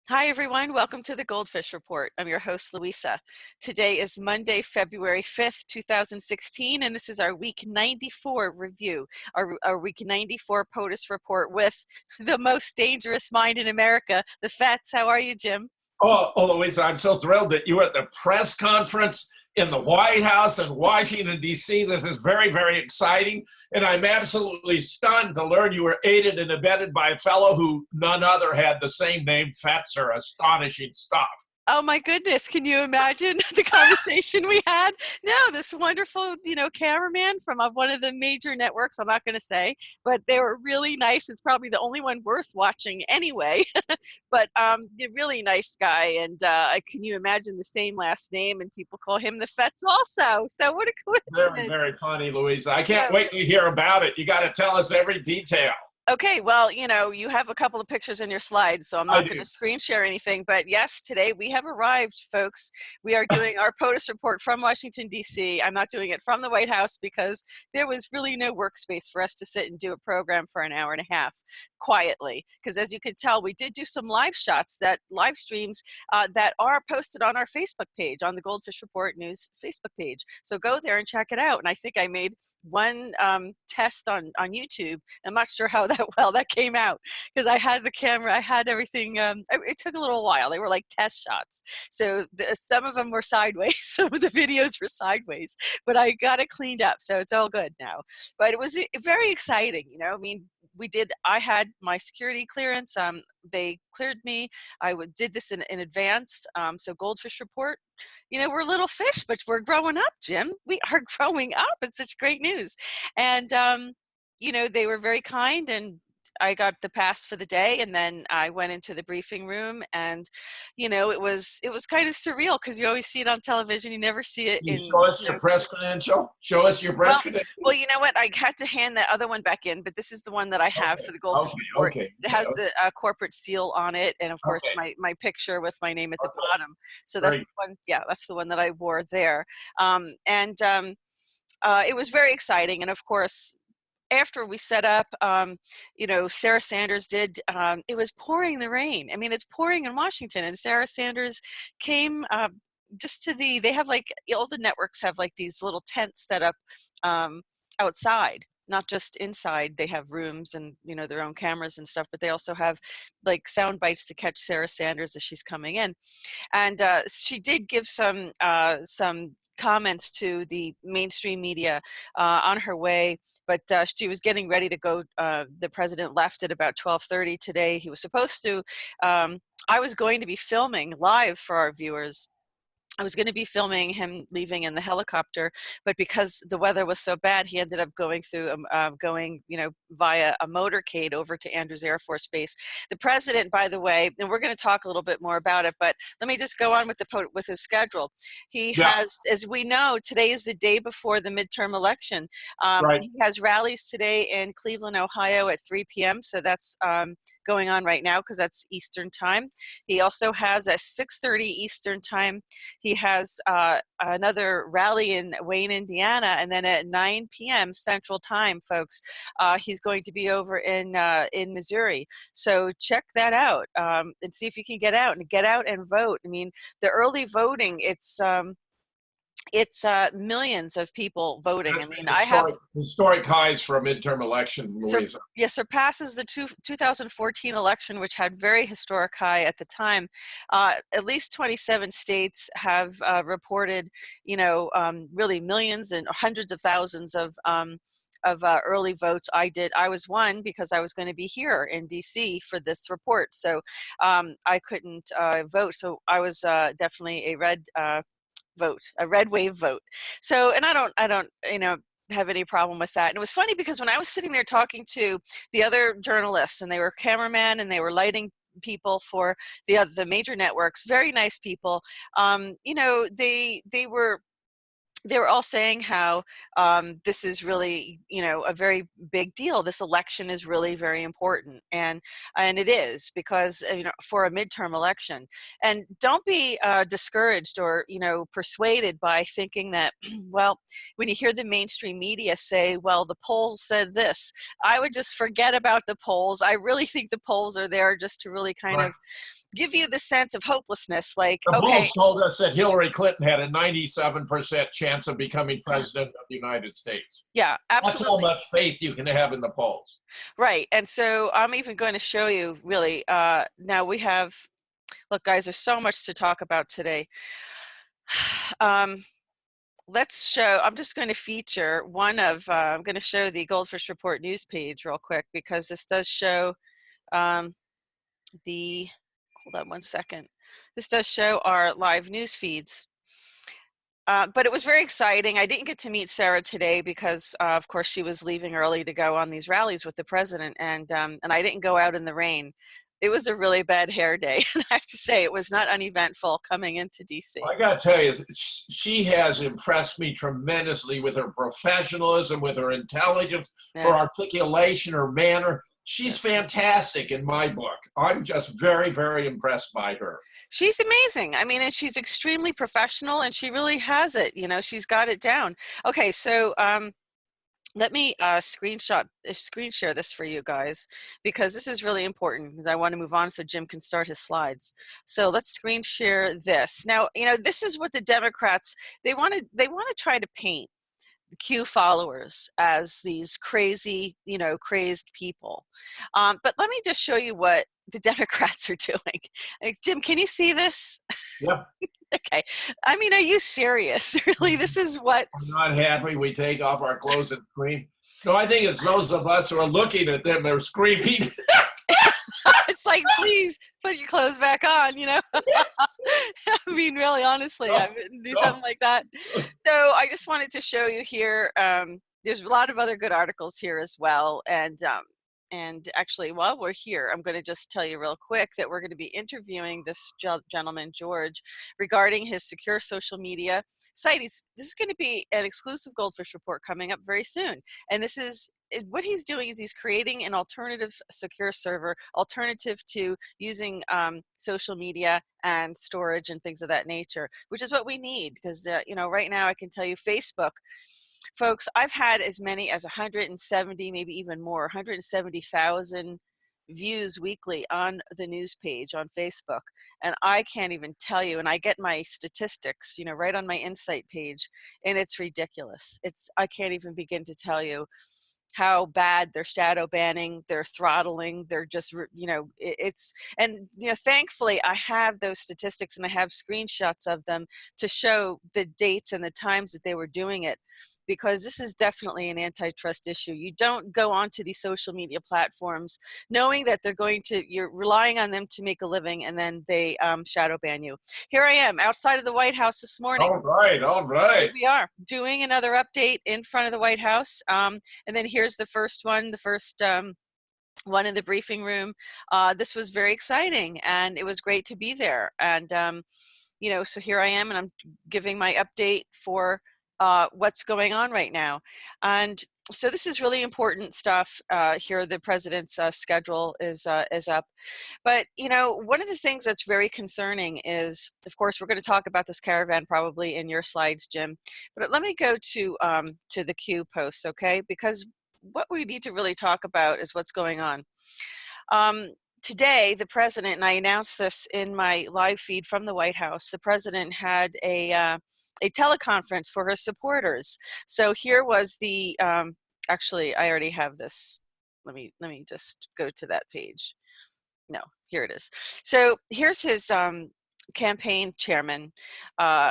Hi, everyone. Welcome to the GoldFish Report. I'm your host, Louisa. Today is Monday, February 5th, 2016, and this is our Week 94 review, our Week 94 POTUS report with the most dangerous mind in America, the Fets. How are you, Jim? Oh, Louisa, I'm so thrilled that you were at the press conference in the White House in Washington, D.C. This is very, very exciting. And I'm absolutely stunned to learn you were aided and abetted by a fellow who none other had the same name, Fetzer. Astonishing stuff. Oh my goodness, can you imagine the conversation we had? No, this wonderful, cameraman from one of the major networks, I'm not going to say, but they were really nice. It's probably the only one worth watching anyway. But a really nice guy, and can you imagine the same last name, and people call him the Fets also. So what a Very, coincidence. very funny, Louisa. I can't Yeah. wait to hear about it. You got to tell us every detail. Okay, well, you have a couple of pictures in your slides, so I'm I not going to do. screen share anything. But yes, today we have arrived, folks. We are doing our POTUS report from Washington, D.C. I'm not doing it from the White House because there was really no workspace for us to sit and do a program for an hour and a half quietly. Because as you can tell, we did do some live shots, that live streams that are posted on our Facebook page, on the GoldFish Report News Facebook page. So go there and check it out. And I think I made one test on YouTube. I'm not sure how that well that came out because I had the camera, I had everything. It took a little while. They were like test shots, so some of them were sideways, some of the videos were sideways, but I got it cleaned up, so it's all good now. But it was very exciting, I mean, I had my security clearance. They cleared me. Did this in advance. So GoldFish Report, we're little fish, but we're growing up, Jim. We are growing up. It's such great news. And they were very kind, and I got the pass for the day, and then I went into the briefing room, and it was kind of surreal because you always see it on television, you never see it Can you in. show us your press credential? Show us your press well, credential. well, you know what? I had to hand that other one back in, but this is the one that I have Okay, for the GoldFish Report. okay, It has the corporate seal on it, and of course okay, my picture with my name at the okay. bottom. So that's Great. the one. Yeah, that's the one that I wore there. It was very exciting, and of course, after we set up, Sarah Sanders did, it was pouring the rain. I mean, it's pouring in Washington, and Sarah Sanders came just to they have like, all the networks have like these little tents set up outside, not just inside. They have rooms and, their own cameras and stuff, but they also have like sound bites to catch Sarah Sanders as she's coming in. And she did give some comments to the mainstream media on her way, but she was getting ready to go. The president left at about 12:30 today. He was supposed to, I was going to be filming live for our viewers. I was going to be filming him leaving in the helicopter, but because the weather was so bad, he ended up going via a motorcade over to Andrews Air Force Base. The president, by the way, and we're going to talk a little bit more about it, but let me just go on with his schedule. He Yeah, has, as we know, today is the day before the midterm election. right. He has rallies today in Cleveland, Ohio at 3 p.m., so that's going on right now because that's Eastern time. He also has at 6:30 Eastern time, he has another rally in Wayne, Indiana, and then at 9 p.m. Central Time, folks, he's going to be over in Missouri. So check that out and see if you can get out and vote. I mean, the early voting, it's millions of people voting. That's I mean, been historic highs for a midterm election, Louisa. surpasses the 2014 election, which had very historic high at the time. At least 27 states have reported, really millions and hundreds of thousands of early votes. I was one because I was going to be here in D.C. for this report, so I couldn't vote. So I was definitely a red vote, a red wave vote. So, and I don't, have any problem with that. And it was funny because when I was sitting there talking to the other journalists, and they were cameramen and they were lighting people for the major networks, very nice people, they were they were all saying how this is really, a very big deal. This election is really very important, and it is, because for a midterm election. And don't be discouraged or persuaded by thinking that, well, when you hear the mainstream media say, well, the polls said this, I would just forget about the polls. I really think the polls are there just to really kind Right. of give you the sense of hopelessness, like, The okay, polls told us that Hillary Clinton had a 97% chance of becoming president of the United States. yeah, That's how absolutely. much faith you can have in the polls. Right. And so I'm even going to show you really, now we have, look, guys, there's so much to talk about today. Um, let's show, I'm just going to feature one of, I'm going to show the GoldFish Report news page real quick, because this does show um, hold on one second. This does show our live news feeds. But it was very exciting. I didn't get to meet Sarah today because, of course, she was leaving early to go on these rallies with the president, and I didn't go out in the rain. It was a really bad hair day, and I have to say it was not uneventful coming into D.C. I got to tell you, she has impressed me tremendously with her professionalism, with her intelligence, her Yeah. articulation, her manner. She's Yes. fantastic in my book. I'm just very, very impressed by her. She's amazing. I mean, and she's extremely professional, and she really has it. She's got it down. Okay, so let me screen share this for you guys, because this is really important, because I want to move on so Jim can start his slides. So let's screen share this. Now, this is what the Democrats, they want to try to paint Q followers as these crazy, crazed people. But let me just show you what the Democrats are doing. Jim, can you see this? Yep. Okay. I mean, are you serious? Really? This is what? I'm not happy we take off our clothes and scream. No, I think it's those of us who are looking at them, they're screaming. It's like, please put your clothes back on, I mean, really, honestly, I wouldn't do something like that. So I just wanted to show you here. There's a lot of other good articles here as well. And actually, while we're here, I'm going to just tell you real quick that we're going to be interviewing this gentleman, George, regarding his secure social media site. This is going to be an exclusive GoldFish report coming up very soon. And this is what he's doing, is he's creating an alternative secure server, alternative to using social media and storage and things of that nature, which is what we need, because right now I can tell you Facebook, folks, I've had as many as 170, maybe even more, 170,000 views weekly on the news page on Facebook. And I can't even tell you, and I get my statistics, right on my insight page, and it's ridiculous. I can't even begin to tell you how bad they're shadow banning, they're throttling, they're just, and thankfully I have those statistics, and I have screenshots of them to show the dates and the times that they were doing it, because this is definitely an antitrust issue. You don't go onto these social media platforms knowing that you're relying on them to make a living, and then they shadow ban you. Here I am outside of the White House this morning. All right. Here we are doing another update in front of the White House. And then here's the first one, one in the briefing room. This was very exciting, and it was great to be there. And, so here I am, and I'm giving my update for what's going on right now. And so this is really important stuff. Here, the president's schedule is up. But, one of the things that's very concerning is, of course, we're going to talk about this caravan probably in your slides, Jim. But let me go to the Q posts, okay? Because what we need to really talk about is what's going on. Today, the president, and I announced this in my live feed from the White House, the president had a teleconference for his supporters. So here was the, actually, I already have this. Let me just go to that page. No, here it is. So here's his campaign chairman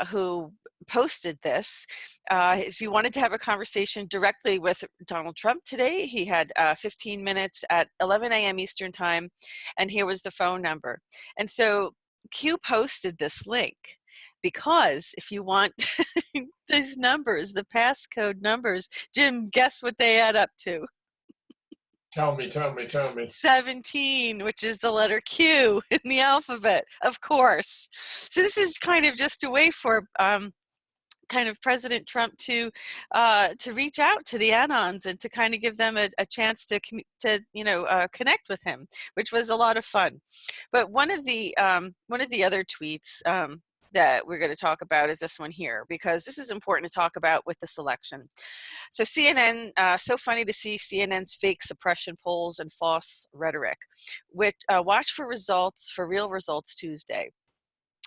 who posted this. If you wanted to have a conversation directly with Donald Trump today, he had 15 minutes at 11 a.m. Eastern time, and here was the phone number. And so Q posted this link, because if you want these numbers, the passcode numbers, Jim, guess what they add up to? Tell me. 17, which is the letter Q in the alphabet, of course. So this is kind of just a way for kind of President Trump to reach out to the Anons and to kind of give them a chance to connect with him, which was a lot of fun. But one of the other tweets that we're going to talk about is this one here, because this is important to talk about with this election. So CNN, so funny to see CNN's fake suppression polls and false rhetoric. Watch for results, for real results Tuesday.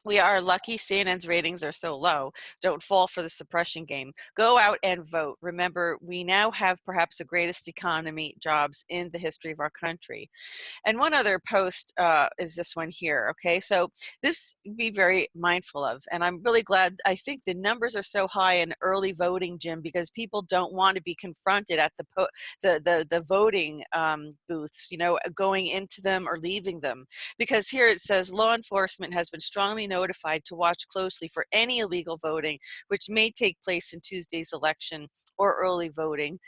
We are lucky CNN's ratings are so low. Don't fall for the suppression game. Go out and vote. Remember, we now have perhaps the greatest economy jobs in the history of our country. And one other post is this one here, okay? So this be very mindful of, and I'm really glad. I think the numbers are so high in early voting, Jim, because people don't want to be confronted at the voting booths, going into them or leaving them. Because here it says, law enforcement has been strongly notified to watch closely for any illegal voting which may take place in Tuesday's election or early voting.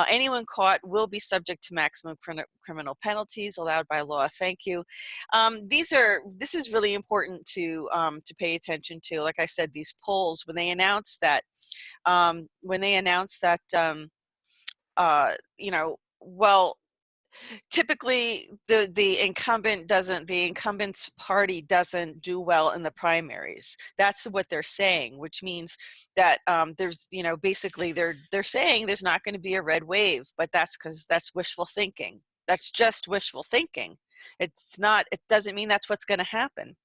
Anyone caught will be subject to maximum criminal penalties allowed by law. Thank you. This is really important to pay attention to. Like I said, these polls, when they announced that, well, typically the incumbent's party doesn't do well in the primaries. That's what they're saying, which means that there's, basically they're saying there's not going to be a red wave, but that's because that's wishful thinking. That's just wishful thinking. It doesn't mean that's what's going to happen.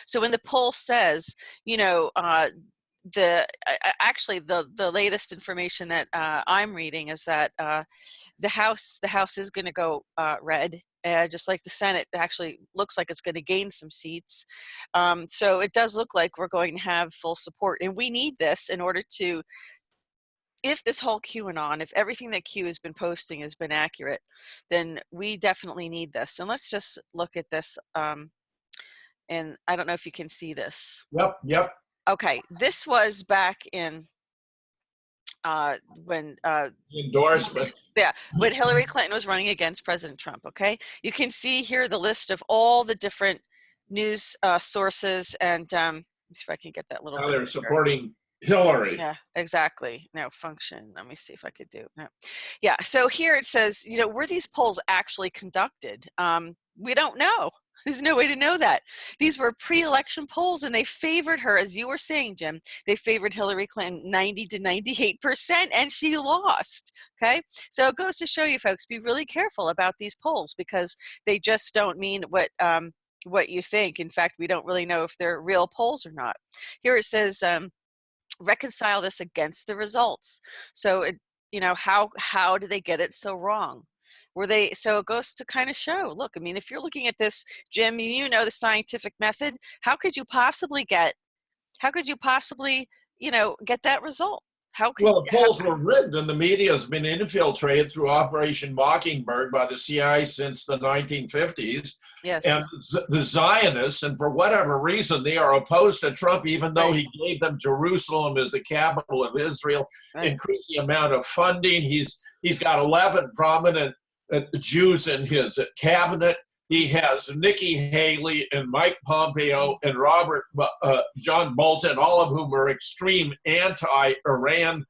So when the poll says, actually the latest information that I'm reading is that the House is going to go red, just like the Senate actually looks like it's going to gain some seats. So it does look like we're going to have full support, and we need this in order to, if this whole QAnon, if everything that Q has been posting has been accurate, then we definitely need this. And let's just look at this. And I don't know if you can see this. Yep. Okay, this was back in when endorsement. When Hillary Clinton was running against President Trump. Okay, you can see here the list of all the different news sources, and let me see if I can get that little. Now they're supporting Hillary. Yeah, exactly. No function. Let me see if I could do. No. Yeah. So here it says, were these polls actually conducted? We don't know. There's no way to know that. These were pre-election polls, and they favored her, as you were saying, Jim. They favored Hillary Clinton 90 to 98%, and she lost. Okay, so it goes to show you, folks, be really careful about these polls, because they just don't mean what you think. In fact, we don't really know if they're real polls or not. Here it says, reconcile this against the results. So how did they get it so wrong? So it goes to kind of show, look, I mean, if you're looking at this, Jim, the scientific method, how could you possibly get that result? The polls were rigged, and the media has been infiltrated through Operation Mockingbird by the CIA since the 1950s. Yes. And the Zionists, and for whatever reason, they are opposed to Trump, even though he gave them Jerusalem as the capital of Israel, increased the amount of funding. He's got 11 prominent Jews in his cabinet. He has Nikki Haley and Mike Pompeo and Robert John Bolton, all of whom are extreme anti-Iran,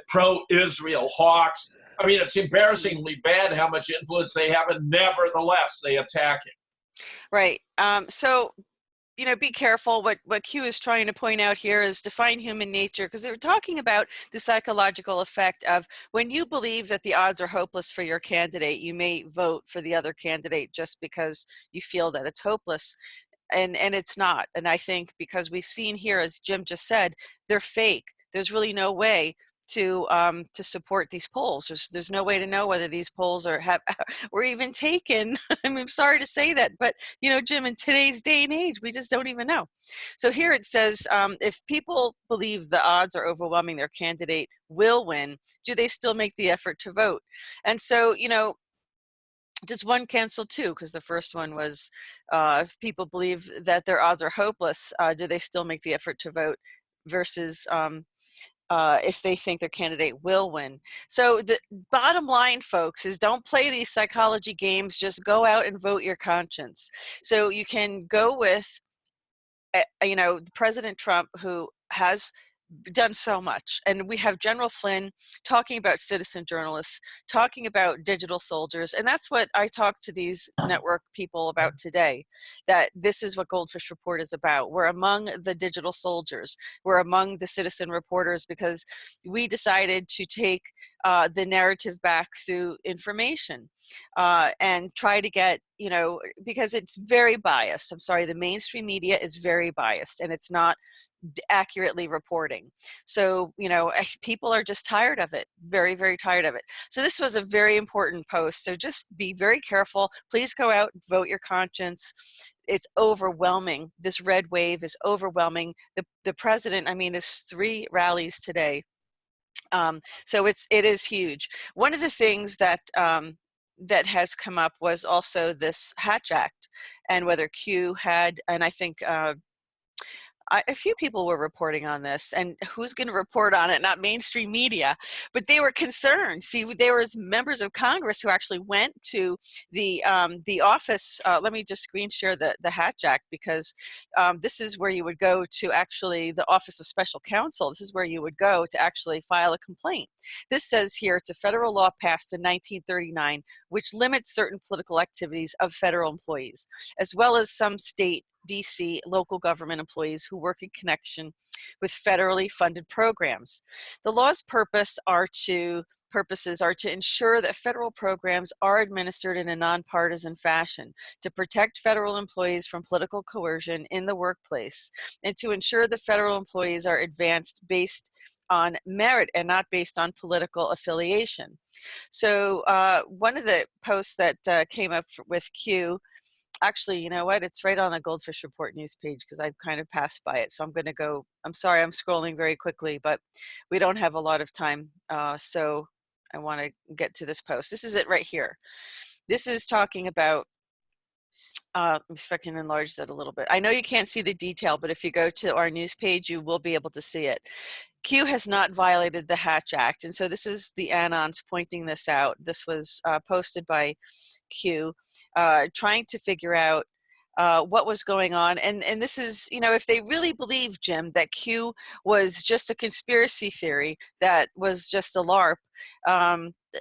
pro-Israel hawks. I mean, it's embarrassingly bad how much influence they have, and nevertheless, they attack him. Right. So, be careful. What Q is trying to point out here is define human nature, because they're talking about the psychological effect of when you believe that the odds are hopeless for your candidate, you may vote for the other candidate just because you feel that it's hopeless. And it's not. And I think because we've seen here, as Jim just said, they're fake. There's really no way to support these polls. There's no way to know whether these polls were even taken. I mean, I'm sorry to say that, but Jim, in today's day and age, we just don't even know. So here it says, if people believe the odds are overwhelming their candidate will win, do they still make the effort to vote? And so, does one cancel two? Because the first one was, if people believe that their odds are hopeless, do they still make the effort to vote? Versus if they think their candidate will win. So the bottom line, folks, is don't play these psychology games. Just go out and vote your conscience. So you can go with, President Trump, who has done so much. And we have General Flynn talking about citizen journalists, talking about digital soldiers. And that's what I talk to these network people about today, that this is what GoldFish Report is about. We're among the digital soldiers. We're among the citizen reporters because we decided to take the narrative back through information and try to get, you know, because it's very biased. I'm sorry, the mainstream media is very biased and it's not accurately reporting. So, you know, people are just tired of it, very, very tired of it. So this was a very important post. So just be very careful. Please go out, vote your conscience. It's overwhelming. This red wave is overwhelming. The president, I mean, is 3 rallies today. So it is huge. One of the things that that has come up was also this Hatch Act and whether Q had, and I think a few people were reporting on this, and who's going to report on it? Not mainstream media, but they were concerned. See, there was members of Congress who actually went to the office. Let me just screen share the Hatch Act, because this is where you would go to actually the Office of Special Counsel. This is where you would go to actually file a complaint. This says here it's a federal law passed in 1939, which limits certain political activities of federal employees, as well as some state D.C. local government employees who work in connection with federally funded programs. The law's purposes are to ensure that federal programs are administered in a nonpartisan fashion, to protect federal employees from political coercion in the workplace, and to ensure that federal employees are advanced based on merit and not based on political affiliation. So one of the posts that came up with Q, actually, you know what? It's right on the GoldFish Report news page because I kind of passed by it. So I'm going to go, I'm sorry, I'm scrolling very quickly, but we don't have a lot of time. So I want to get to this post. This is it right here. This is talking about, let me see if I can enlarge that a little bit. I know you can't see the detail, but if you go to our news page, you will be able to see it. Q has not violated the Hatch Act. And so this is the Anons pointing this out. This was posted by Q, trying to figure out what was going on. And this is, you know, if they really believe, Jim, that Q was just a conspiracy theory, that was just a LARP,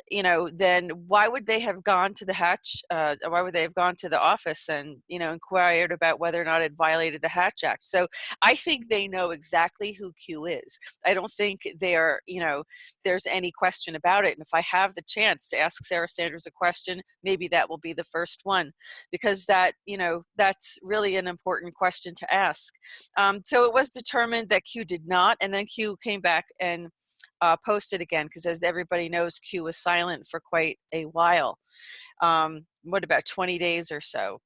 you know, then why would they have gone to the Hatch, why would they have gone to the office and, you know, inquired about whether or not it violated the Hatch Act? So I think they know exactly who Q is. I don't think there, you know, there's any question about it. And if I have the chance to ask Sarah Sanders a question, maybe that will be the first one, because that, you know, that's really an important question to ask. So it was determined that Q did not, and then Q came back and posted again, because as everybody knows, Q was silent for quite a while. What, about 20 days or so?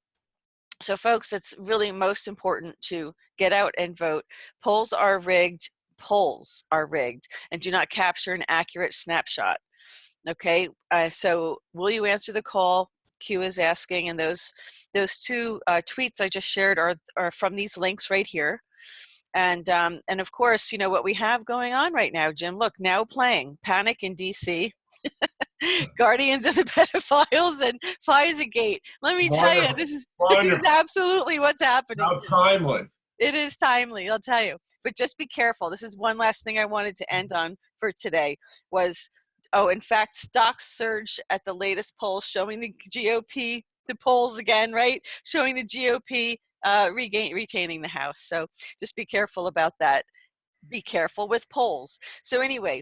So folks, it's really most important to get out and vote. Polls are rigged, and do not capture an accurate snapshot. Okay, so will you answer the call? Q is asking, and those 2 tweets I just shared are from these links right here. And of course, you know what we have going on right now, Jim. Look, now playing Panic in D.C., Guardians of the Pedophiles, and FISA-gate. Let me tell you, this is absolutely what's happening. How timely. It is timely, I'll tell you. But just be careful. This is one last thing I wanted to end on for today was, oh, in fact, stocks surged at the latest poll showing the GOP, the polls again, right? Showing the GOP retaining the House. So just be careful about that. Be careful with polls. So anyway,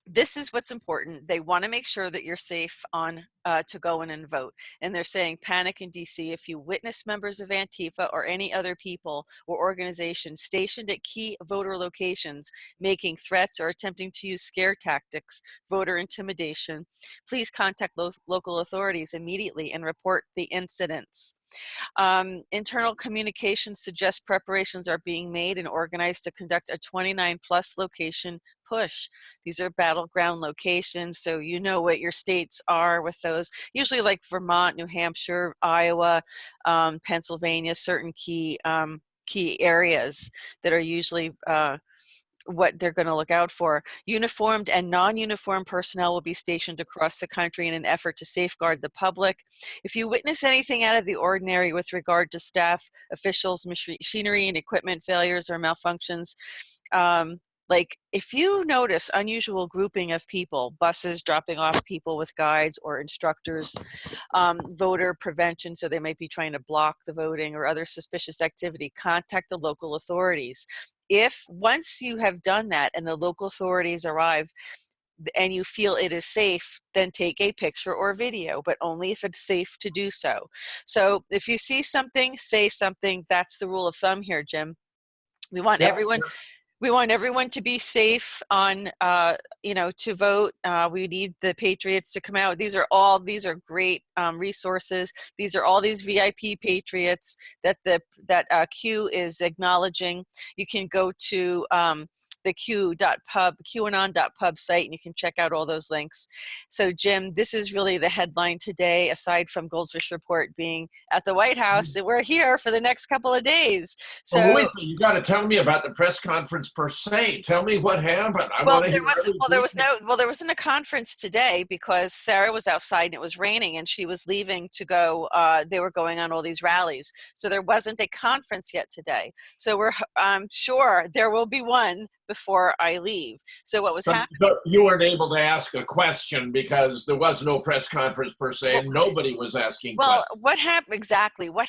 this is what's important. They want to make sure that you're safe on to go in and vote. And they're saying panic in DC. If you witness members of Antifa or any other people or organizations stationed at key voter locations making threats or attempting to use scare tactics, voter intimidation, please contact local authorities immediately and report the incidents. Internal communications suggest preparations are being made and organized to conduct a 29+ location push. These are battleground locations, so you know what your states are with those. Usually like Vermont, New Hampshire, Iowa, Pennsylvania, certain key areas that are usually what they're going to look out for. Uniformed and non-uniformed personnel will be stationed across the country in an effort to safeguard the public. If you witness anything out of the ordinary with regard to staff, officials, machinery, and equipment failures or malfunctions, Like, if you notice unusual grouping of people, buses dropping off people with guides or instructors, voter prevention, so they might be trying to block the voting, or other suspicious activity, contact the local authorities. If once you have done that and the local authorities arrive and you feel it is safe, then take a picture or video, but only if it's safe to do so. So if you see something, say something. That's the rule of thumb here, Jim. We want Yep. everyone to be safe on, to vote. We need the patriots to come out. These are great resources. These are all these VIP patriots that Q is acknowledging. You can go to the QAnon.pub site, and you can check out all those links. So, Jim, this is really the headline today, aside from GoldFish Report being at the White House. And we're here for the next couple of days. So, well, Louisa, you got to tell me about the press conference per se. Tell me what happened. There wasn't a conference today because Sarah was outside and it was raining and she was leaving to go. They were going on all these rallies, so there wasn't a conference yet today. So I'm sure there will be one before I leave. So what was happening? But you weren't able to ask a question because there was no press conference per se, and nobody was asking questions. What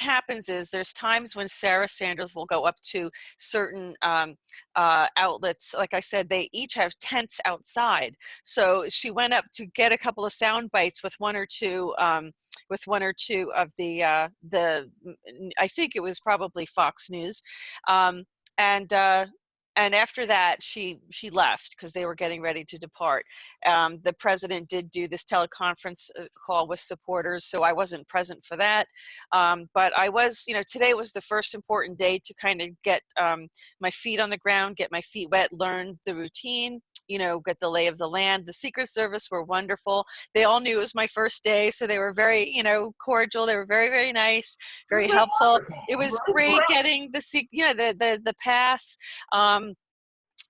happens is there's times when Sarah Sanders will go up to certain outlets. Like I said, they each have tents outside. So she went up to get a couple of sound bites with one or two of the I think it was probably Fox News, and after that, she left because they were getting ready to depart. The president did do this teleconference call with supporters, so I wasn't present for that. But I was, today was the first important day to kind of get my feet on the ground, get my feet wet, learn the routine, get the lay of the land. The Secret Service were wonderful. They all knew it was my first day, so they were very, cordial. They were very, very nice, very helpful. It was great getting the pass.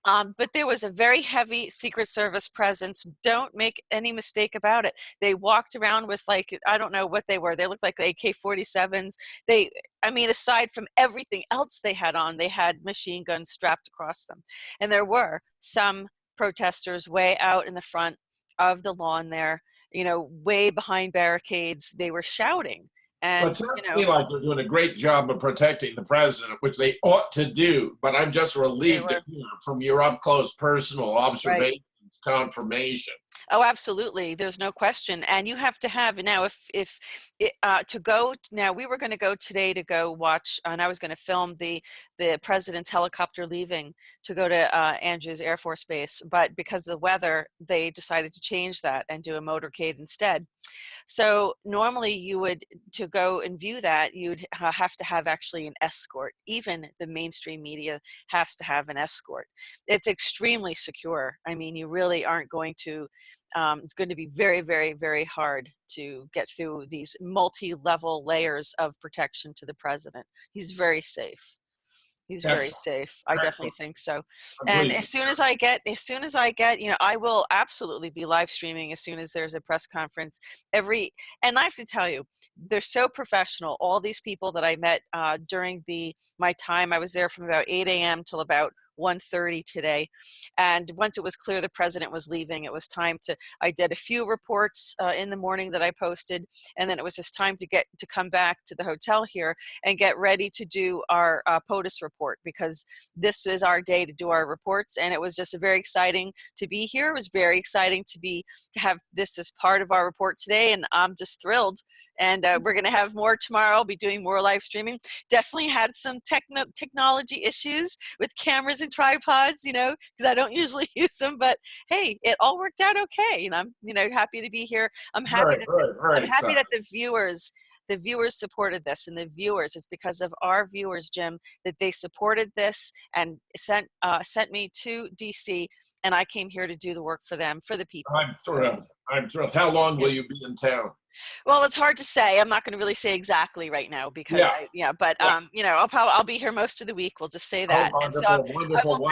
But there was a very heavy Secret Service presence. Don't make any mistake about it. They walked around with, like, I don't know what they were. They looked like AK-47s. Aside from everything else they had on, they had machine guns strapped across them. And there were some protesters way out in the front of the lawn there, way behind barricades. They were shouting. And, it sounds to me like they're doing a great job of protecting the president, which they ought to do. But I'm just relieved to hear from your up-close personal observations, confirmation. Oh, absolutely. There's no question. And you have to have now, we were going to go today to go watch, and I was going to film the president's helicopter leaving to go to Andrews Air Force Base. But because of the weather, they decided to change that and do a motorcade instead. So normally to go and view that, you'd have to have actually an escort. Even the mainstream media has to have an escort. It's extremely secure. You really aren't going to, it's going to be very, very, very hard to get through these multi-level layers of protection to the president. He's very safe. He's very safe. I definitely think so. And as soon as I get, I will absolutely be live streaming as soon as there's a press conference. And I have to tell you, they're so professional. All these people that I met during my time, I was there from about 8 a.m. till about 1:30 today. And once it was clear the president was leaving, it was time I did a few reports in the morning that I posted, and then it was just time to come back to the hotel here and get ready to do our POTUS report, because this was our day to do our reports. And it was just very exciting to be here. It was very exciting to have this as part of our report today, and I'm just thrilled. And we're going to have more tomorrow. I'll be doing more live streaming. Definitely had some technology issues with cameras and tripods, because I don't usually use them, but hey, it all worked out okay. And I'm, happy to be here. I'm happy that the viewers supported this, and it's because of our viewers, Jim, that they supported this and sent me to DC, and I came here to do the work for them, for the people. I'm thrilled. How long will you be in town? Well, it's hard to say. I'm not going to really say exactly right now because I'll be here most of the week. We'll just say that. Oh, wonderful,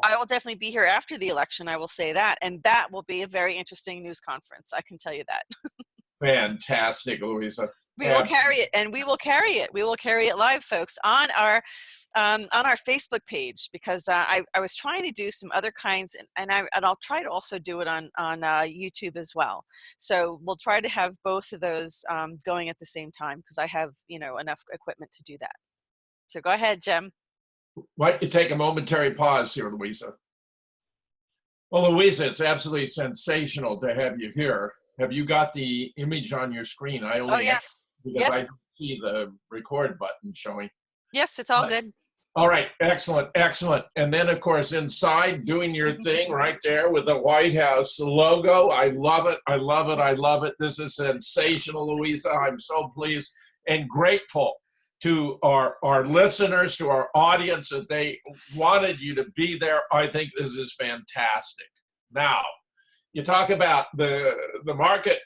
I will definitely be here after the election. I will say that. And that will be a very interesting news conference. I can tell you that. Fantastic, Louisa. We will carry it, and we will carry it. We will carry it live, folks, on our Facebook page, because I was trying to do some other kinds, and I'll try to also do it on YouTube as well. So we'll try to have both of those going at the same time, because I have enough equipment to do that. So go ahead, Jim. Why don't you take a momentary pause here, Louisa? Well, Louisa, it's absolutely sensational to have you here. Have you got the image on your screen? I only yes. Because I don't see the record button showing. Yes, it's all good. All right, excellent, excellent. And then, of course, inside, doing your thing right there with the White House logo. I love it, I love it, I love it. This is sensational, Louisa. I'm so pleased and grateful to our listeners, to our audience, that they wanted you to be there. I think this is fantastic. Now, you talk about the market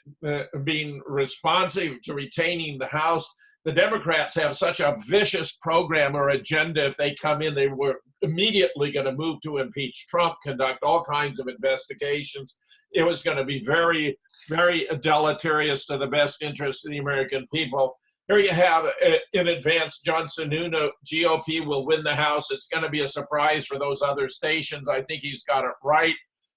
being responsive to retaining the House. The Democrats have such a vicious program or agenda. If they come in, they were immediately going to move to impeach Trump, conduct all kinds of investigations. It was going to be very, very deleterious to the best interests of the American people. Here you have, in advance, John Sununu, GOP will win the House. It's going to be a surprise for those other stations. I think he's got it right.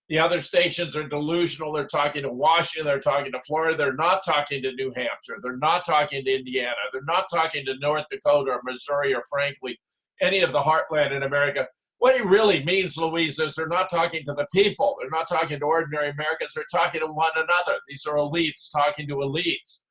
The other stations are delusional. They're talking to Washington. They're talking to Florida. They're not talking to New Hampshire. They're not talking to Indiana. They're not talking to North Dakota or Missouri or, frankly, any of the heartland in America. What he really means, Louisa, is they're not talking to the people. They're not talking to ordinary Americans. They're talking to one another. These are elites talking to elites.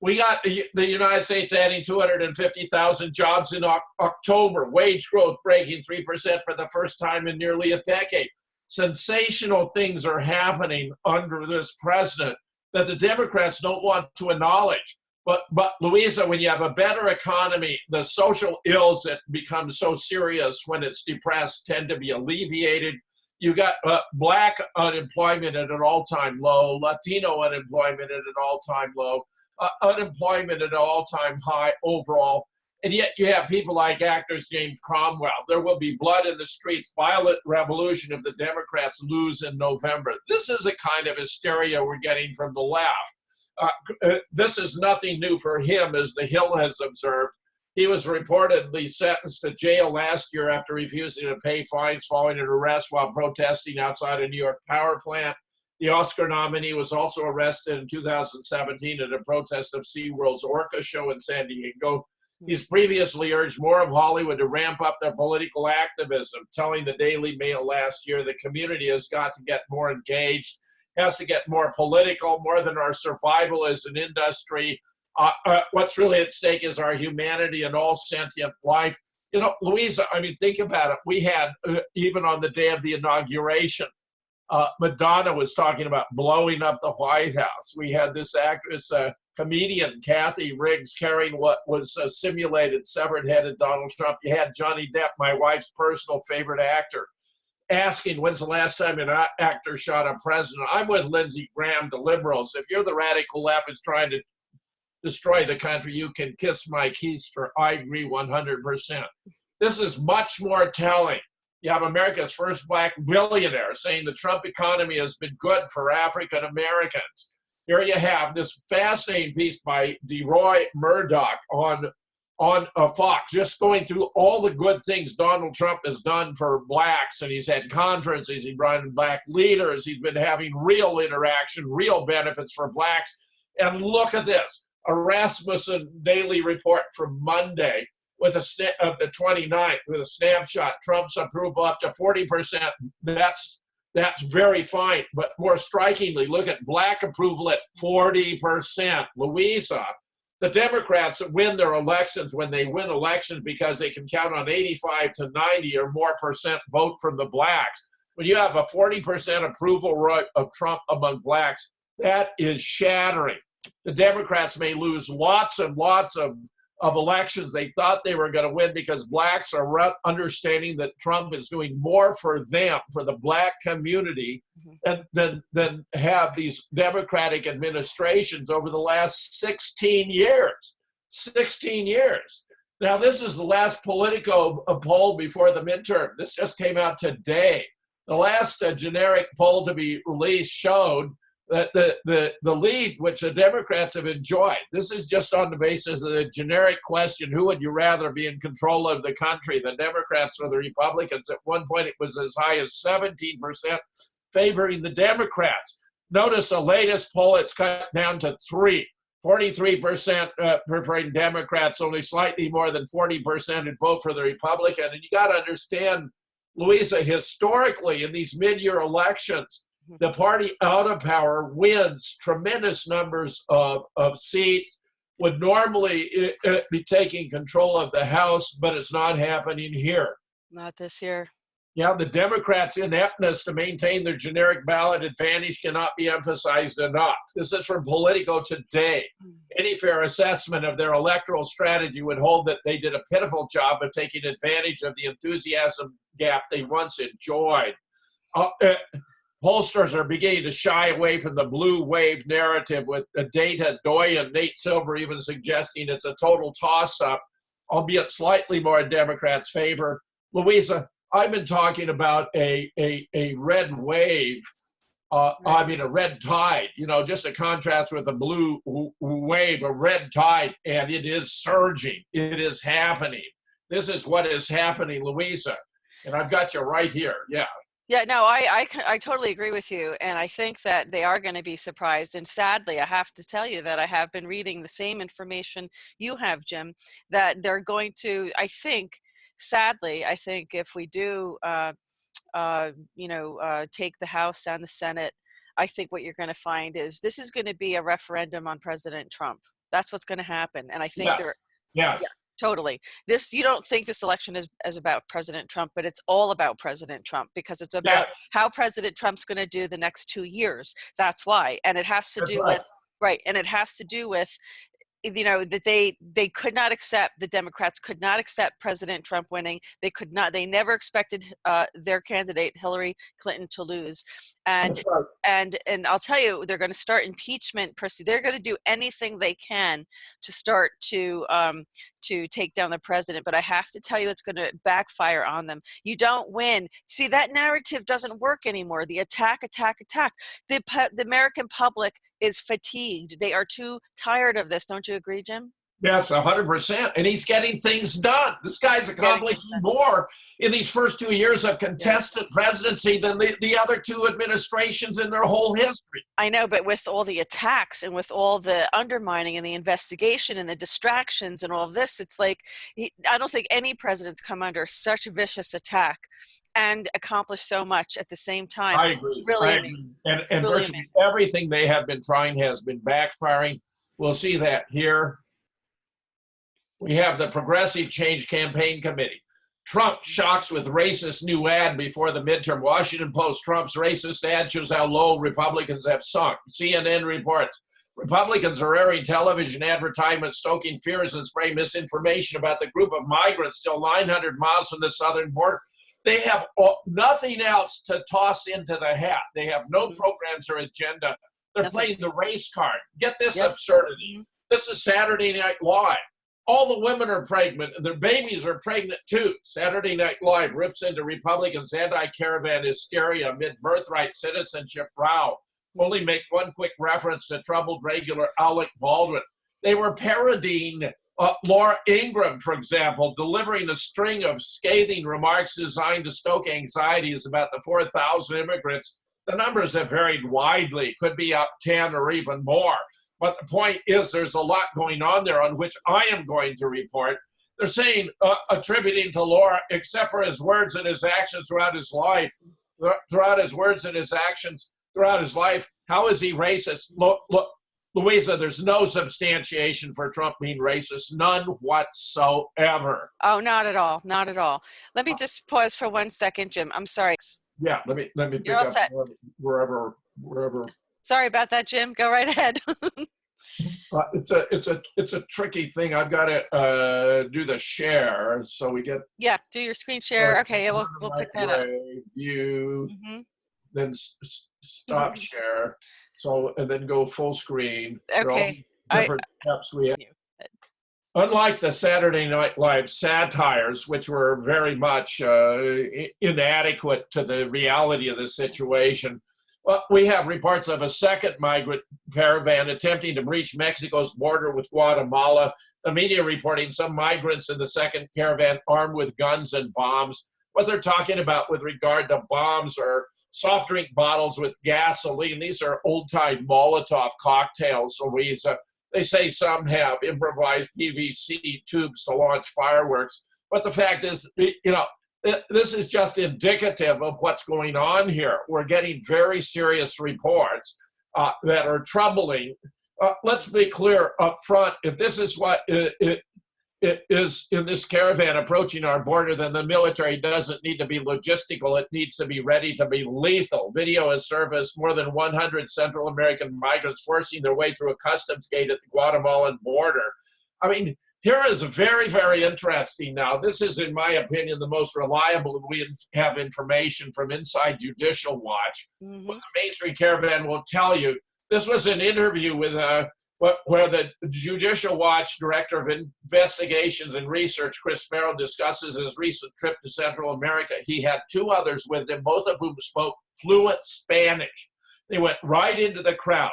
We got the United States adding 250,000 jobs in October, wage growth breaking 3% for the first time in nearly a decade. Sensational things are happening under this president that the Democrats don't want to acknowledge. But Louisa, when you have a better economy, the social ills that become so serious when it's depressed tend to be alleviated. You got Black unemployment at an all-time low, Latino unemployment at an all-time low, unemployment at an all-time high overall. And yet you have people like actors James Cromwell. There will be blood in the streets, violent revolution if the Democrats lose in November. This is a kind of hysteria we're getting from the left. This is nothing new for him, as The Hill has observed. He was reportedly sentenced to jail last year after refusing to pay fines following an arrest while protesting outside a New York power plant. The Oscar nominee was also arrested in 2017 at a protest of SeaWorld's Orca show in San Diego. He's previously urged more of Hollywood to ramp up their political activism, telling the Daily Mail last year the community has got to get more engaged, has to get more political, more than our survival as an industry. What's really at stake is our humanity and all sentient life. You know, Louisa, I mean, think about it. We had, even on the day of the inauguration, Madonna was talking about blowing up the White House. We had this actress, comedian Kathy Riggs, carrying what was a simulated severed head of Donald Trump. You had Johnny Depp, my wife's personal favorite actor, asking when's the last time an actor shot a president. I'm with Lindsey Graham, the liberals. If you're the radical left is trying to destroy the country, you can kiss my keister. I agree 100%. This is much more telling. You have America's first Black billionaire saying the Trump economy has been good for African Americans. Here you have this fascinating piece by DeRoy Murdoch on Fox, just going through all the good things Donald Trump has done for Blacks, and he's had conferences, he's brought in Black leaders, he's been having real interaction, real benefits for Blacks. And look at this, a Rasmussen Daily Report from Monday with of the 29th, with a snapshot, Trump's approval up to 40%. That's very fine, but more strikingly, look at Black approval at 40%. Louisa, the Democrats win their elections when they win elections because they can count on 85 to 90 or more percent vote from the Blacks. When you have a 40% approval rate of Trump among Blacks, that is shattering. The Democrats may lose lots and lots of elections they thought they were going to win because Blacks are understanding that Trump is doing more for them, for the Black community, than have these Democratic administrations over the last 16 years. 16 years. Now, this is the last Politico poll before the midterm. This just came out today. The last generic poll to be released showed the lead which the Democrats have enjoyed. This is just on the basis of the generic question, who would you rather be in control of the country, the Democrats or the Republicans? At one point, it was as high as 17% favoring the Democrats. Notice the latest poll, it's cut down to 43% preferring Democrats, only slightly more than 40% would vote for the Republican. And you got to understand, Louisa, historically in these mid-year elections, the party out of power wins tremendous numbers of seats, would normally be taking control of the House, but it's not happening here. Not this year. Yeah, the Democrats' ineptness to maintain their generic ballot advantage cannot be emphasized enough. This is from Politico today. Any fair assessment of their electoral strategy would hold that they did a pitiful job of taking advantage of the enthusiasm gap they once enjoyed. Pollsters are beginning to shy away from the blue wave narrative, with Data Doy and Nate Silver even suggesting it's a total toss-up, albeit slightly more in Democrats' favor. Louisa, I've been talking about a red wave, a red tide, just a contrast with a blue wave, a red tide, and it is surging. It is happening. This is what is happening, Louisa. And I've got you right here. Yeah. Yeah, no, I totally agree with you. And I think that they are going to be surprised. And sadly, I have to tell you that I have been reading the same information you have, Jim, that they're going to, sadly, I think if we do, take the House and the Senate, I think what you're going to find is this is going to be a referendum on President Trump. That's what's going to happen. And I think Yes. Yeah, totally. You don't think this election is about President Trump, but it's all about President Trump, because it's about how President Trump's going to do the next 2 years. That's why. And it has to do with, right. And it has to do with, that they could not accept, the Democrats could not accept President Trump winning. They never expected their candidate, Hillary Clinton, to lose. And I'll tell you, they're going to start impeachment. They're going to do anything they can to start to take down the president. But I have to tell you, it's going to backfire on them. You don't win. See, that narrative doesn't work anymore. The attack. The American public is fatigued. They are too tired of this. Don't you agree, Jim? Yes, 100%. And he's getting things done. This guy's accomplishing more in these first 2 years of contested presidency than the other two administrations in their whole history. I know, but with all the attacks and with all the undermining and the investigation and the distractions and all of this, it's like, I don't think any president's come under such a vicious attack and accomplished so much at the same time. I agree. Really amazing. And really virtually amazing. everything they have been trying has been backfiring. We'll see that here. We have the Progressive Change Campaign Committee. Trump shocks with racist new ad before the midterm. Washington Post, Trump's racist ad shows how low Republicans have sunk. CNN reports, Republicans are airing television advertisements stoking fears and spreading misinformation about the group of migrants still 900 miles from the southern border. They have nothing else to toss into the hat. They have no programs or agenda. They're playing the race card. Get this absurdity. This is Saturday Night Live. All the women are pregnant, and their babies are pregnant too. Saturday Night Live rips into Republicans' anti-caravan hysteria amid birthright citizenship row. Only make one quick reference to troubled regular Alec Baldwin. They were parodying Laura Ingraham, for example, delivering a string of scathing remarks designed to stoke anxieties about the 4,000 immigrants. The numbers have varied widely, could be up 10 or even more. But the point is, there's a lot going on there on which I am going to report. They're saying, attributing to Laura, except for his words and his actions throughout his life, how is he racist? Look, Louisa, there's no substantiation for Trump being racist, none whatsoever. Oh, not at all, not at all. Let me just pause for 1 second, Jim. I'm sorry. Yeah, let me pick up wherever. Sorry about that, Jim. Go right ahead. It's a tricky thing. I've got to do the share, so we get. Yeah, do your screen share. Okay, yeah, we'll pick that up. View, then stop share. So and then go full screen. Okay. Different steps we have. Unlike the Saturday Night Live satires, which were very much inadequate to the reality of the situation, Well, we have reports of a second migrant caravan attempting to breach Mexico's border with Guatemala. The media reporting some migrants in the second caravan armed with guns and bombs. What they're talking about with regard to bombs are soft drink bottles with gasoline. These are old-time Molotov cocktails, Louisa. They say some have improvised PVC tubes to launch fireworks. But the fact is, this is just indicative of what's going on here. We're getting very serious reports that are troubling. Let's be clear up front. If this is what it is in this caravan approaching our border, then the military doesn't need to be logistical. It needs to be ready to be lethal. Video has surfaced more than 100 Central American migrants forcing their way through a customs gate at the Guatemalan border. I mean, here is very, very interesting now. This is, in my opinion, the most reliable we have information from Inside Judicial Watch. Mm-hmm. What the mainstream caravan will tell you. This was an interview with where the Judicial Watch Director of Investigations and Research, Chris Farrell, discusses his recent trip to Central America. He had two others with him, both of whom spoke fluent Spanish. They went right into the crowd.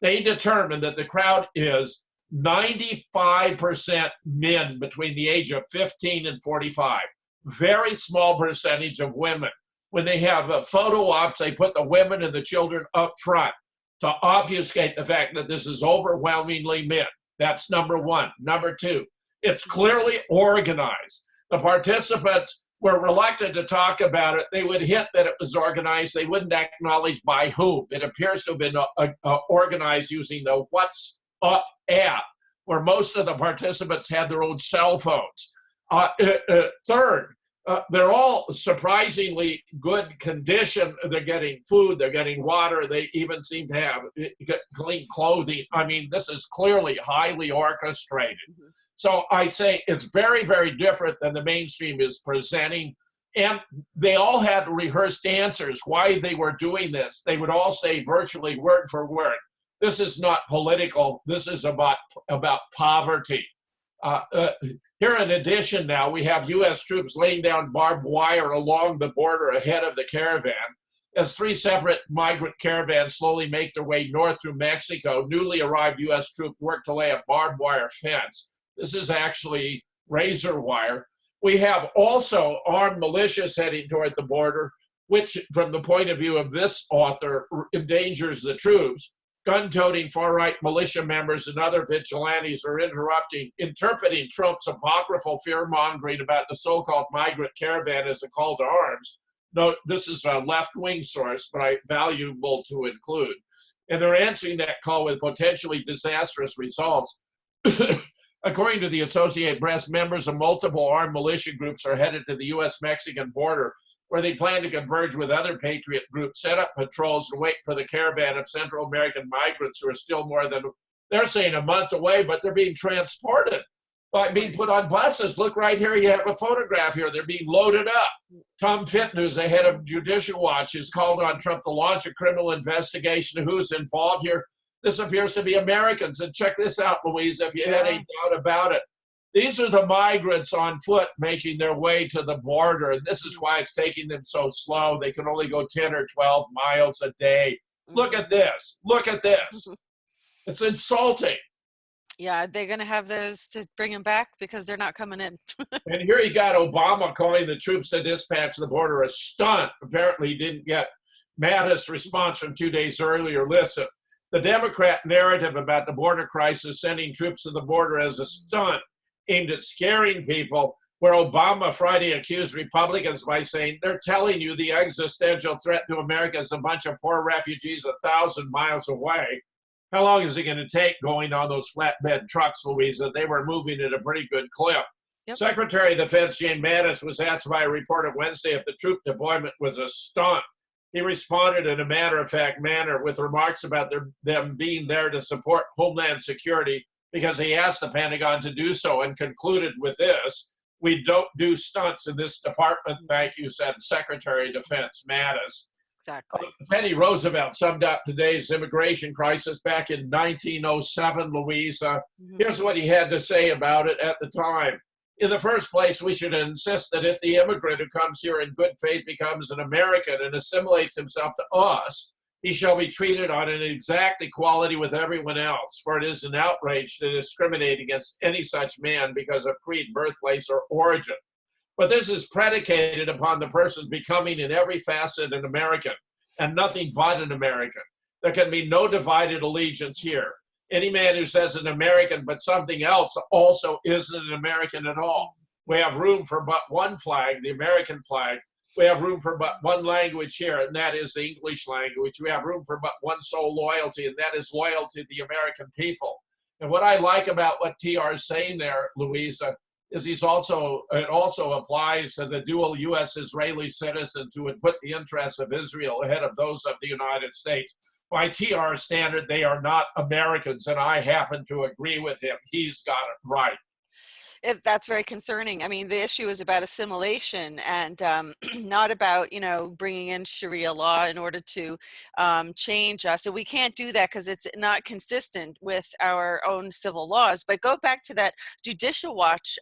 They determined that the crowd is 95% men between the age of 15 and 45. Very small percentage of women. When they have photo ops, they put the women and the children up front to obfuscate the fact that this is overwhelmingly men. That's number one. Number two, it's clearly organized. The participants were reluctant to talk about it. They would hint that it was organized. They wouldn't acknowledge by whom. It appears to have been organized using the What's Up app, where most of the participants had their own cell phones. Third, they're all surprisingly good condition. They're getting food, they're getting water, they even seem to have clean clothing. I mean, this is clearly highly orchestrated. Mm-hmm. So I say it's very, very different than the mainstream is presenting. And they all had rehearsed answers why they were doing this. They would all say virtually word for word, this is not political, this is about poverty. Here, in addition, now we have U.S. troops laying down barbed wire along the border ahead of the caravan. As three separate migrant caravans slowly make their way north through Mexico, newly arrived U.S. troops work to lay a barbed wire fence. This is actually razor wire. We have also armed militias heading toward the border, which, from the point of view of this author, endangers the troops. Gun-toting far-right militia members and other vigilantes are interpreting Trump's apocryphal fear-mongering about the so-called migrant caravan as a call to arms. Note, this is a left-wing source, but valuable to include. And they're answering that call with potentially disastrous results. According to the Associated Press, members of multiple armed militia groups are headed to the U.S.-Mexican border, where they plan to converge with other patriot groups, set up patrols, and wait for the caravan of Central American migrants who are still more than, they're saying a month away, but they're being transported, by being put on buses. Look right here, you have a photograph here. They're being loaded up. Tom Fitton, who's the head of Judicial Watch, has called on Trump to launch a criminal investigation. Who's involved here? This appears to be Americans. And check this out, Louisa, if you had any doubt about it. These are the migrants on foot making their way to the border. And this is why it's taking them so slow. They can only go 10 or 12 miles a day. Look at this. Look at this. It's insulting. Yeah, they're going to have those to bring them back because they're not coming in. And here you got Obama calling the troops to dispatch the border a stunt. Apparently he didn't get Mattis' response from 2 days earlier. Listen, the Democrat narrative about the border crisis sending troops to the border as a stunt aimed at scaring people, where Obama Friday accused Republicans by saying, they're telling you the existential threat to America is a bunch of poor refugees 1,000 miles away. How long is it going to take going on those flatbed trucks, Louisa? They were moving at a pretty good clip. Yep. Secretary of Defense James Mattis was asked by a reporter Wednesday if the troop deployment was a stunt. He responded in a matter-of-fact manner with remarks about them being there to support Homeland Security because he asked the Pentagon to do so, and concluded with this: we don't do stunts in this department, thank you, said Secretary of Defense Mattis. Exactly. Teddy Roosevelt summed up today's immigration crisis back in 1907, Louisa. Here's what he had to say about it at the time. In the first place, we should insist that if the immigrant who comes here in good faith becomes an American and assimilates himself to us, he shall be treated on an exact equality with everyone else, for it is an outrage to discriminate against any such man because of creed, birthplace, or origin. But this is predicated upon the person becoming in every facet an American and nothing but an American. There can be no divided allegiance here. Any man who says an American but something else also isn't an American at all. We have room for but one flag, the American flag. We have room for but one language here, and that is the English language. We have room for but one sole loyalty, and that is loyalty to the American people. And what I like about what TR is saying there, Louisa, is it also applies to the dual U.S.-Israeli citizens who would put the interests of Israel ahead of those of the United States. By TR standard, they are not Americans, and I happen to agree with him. He's got it right. That's very concerning. I mean, the issue is about assimilation and not about, bringing in Sharia law in order to change us. And we can't do that because it's not consistent with our own civil laws. But go back to that Judicial Watch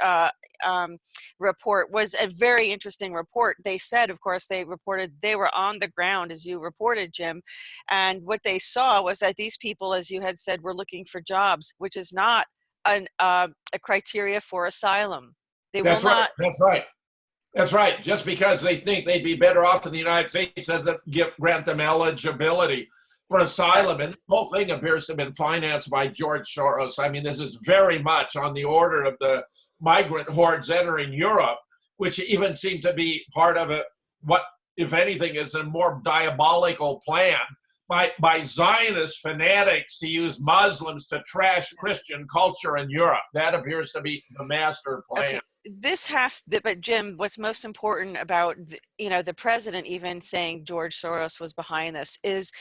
report. Was a very interesting report. They said, of course, they reported they were on the ground, as you reported, Jim. And what they saw was that these people, as you had said, were looking for jobs, which is not a criteria for asylum. That's right. Just because they think they'd be better off in the United States doesn't grant them eligibility for asylum. And the whole thing appears to have been financed by George Soros. I mean, this is very much on the order of the migrant hordes entering Europe, which even seem to be part of what, if anything, is a more diabolical plan by Zionist fanatics to use Muslims to trash Christian culture in Europe. That appears to be the master plan. Okay. But Jim, what's most important about, the president even saying George Soros was behind this is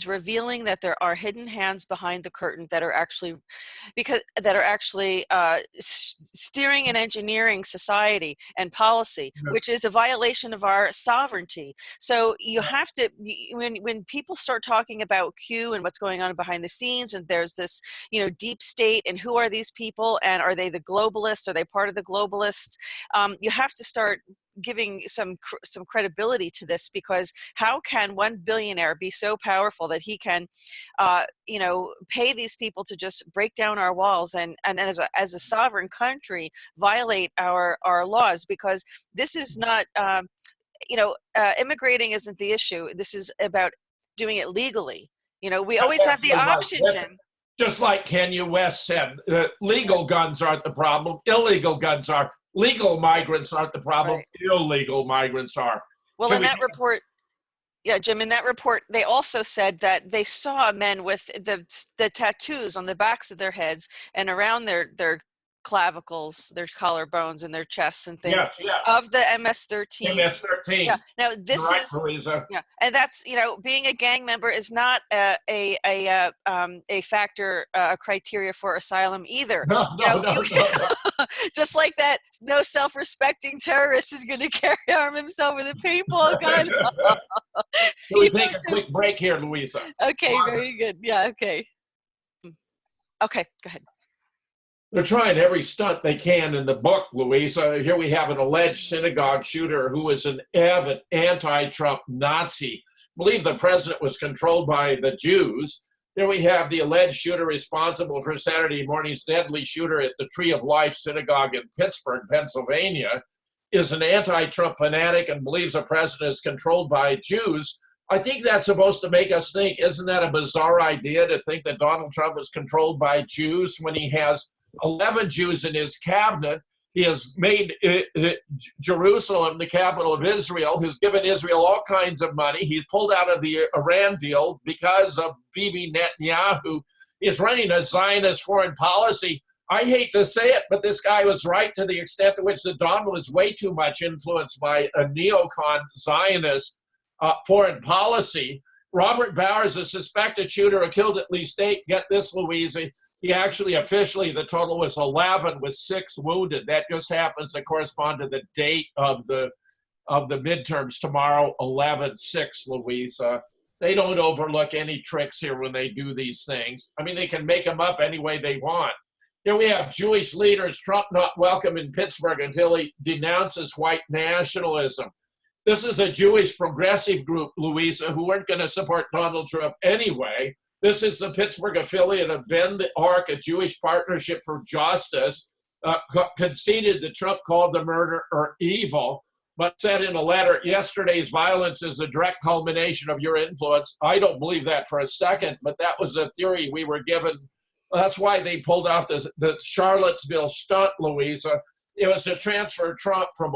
revealing that there are hidden hands behind the curtain that are actually steering and engineering society and policy, which is a violation of our sovereignty. So you have to, when people start talking about Q and what's going on behind the scenes, and there's this, deep state, and who are these people, and are they the globalists? Are they part of the globalists? You have to start giving some credibility to this, because how can one billionaire be so powerful that he can, pay these people to just break down our walls and as a sovereign country violate our laws? Because this is not, immigrating isn't the issue. This is about doing it legally. We always have the option, Jim. Just like Kanye West said, legal guns aren't the problem, illegal guns are. Legal migrants aren't the problem, right. Illegal migrants are. Well, in that report, Jim, in that report, they also said that they saw men with the tattoos on the backs of their heads and around their clavicles, their collarbones, and their chests and things of the MS-13. MS-13. Yeah. Now this right, is Louisa. Yeah, and that's being a gang member is not a factor, a criteria for asylum either. No. Just like that, no self-respecting terrorist is going to arm himself with a paintball gun. Can we take a quick break here, Louisa? Okay, very good. Yeah, okay. Okay, go ahead. They're trying every stunt they can in the book, Louisa. Here we have an alleged synagogue shooter who is an avid anti-Trump Nazi. I believe the president was controlled by the Jews. Here we have the alleged shooter responsible for Saturday morning's deadly shooter at the Tree of Life Synagogue in Pittsburgh, Pennsylvania, is an anti-Trump fanatic and believes the president is controlled by Jews. I think that's supposed to make us think, isn't that a bizarre idea to think that Donald Trump is controlled by Jews when he has 11 Jews in his cabinet? He has made Jerusalem the capital of Israel. He's given Israel all kinds of money. He's pulled out of the Iran deal because of Bibi Netanyahu. He's running a Zionist foreign policy. I hate to say it, but this guy was right to the extent to which the Don was way too much influenced by a neocon Zionist foreign policy. Robert Bowers, a suspected shooter who killed at least 8, get this, Louisa, he actually officially, the total was 11 with 6 wounded. That just happens to correspond to the date of the midterms tomorrow, 11/6, Louisa. They don't overlook any tricks here when they do these things. I mean, they can make them up any way they want. Here we have Jewish leaders, Trump not welcome in Pittsburgh until he denounces white nationalism. This is a Jewish progressive group, Louisa, who weren't going to support Donald Trump anyway. This is the Pittsburgh affiliate of Bend the Arc, a Jewish partnership for justice, conceded that Trump called the murder or evil, but said in a letter, yesterday's violence is a direct culmination of your influence. I don't believe that for a second, but that was a theory we were given. That's why they pulled off the Charlottesville stunt, Louisa. It was to transfer Trump from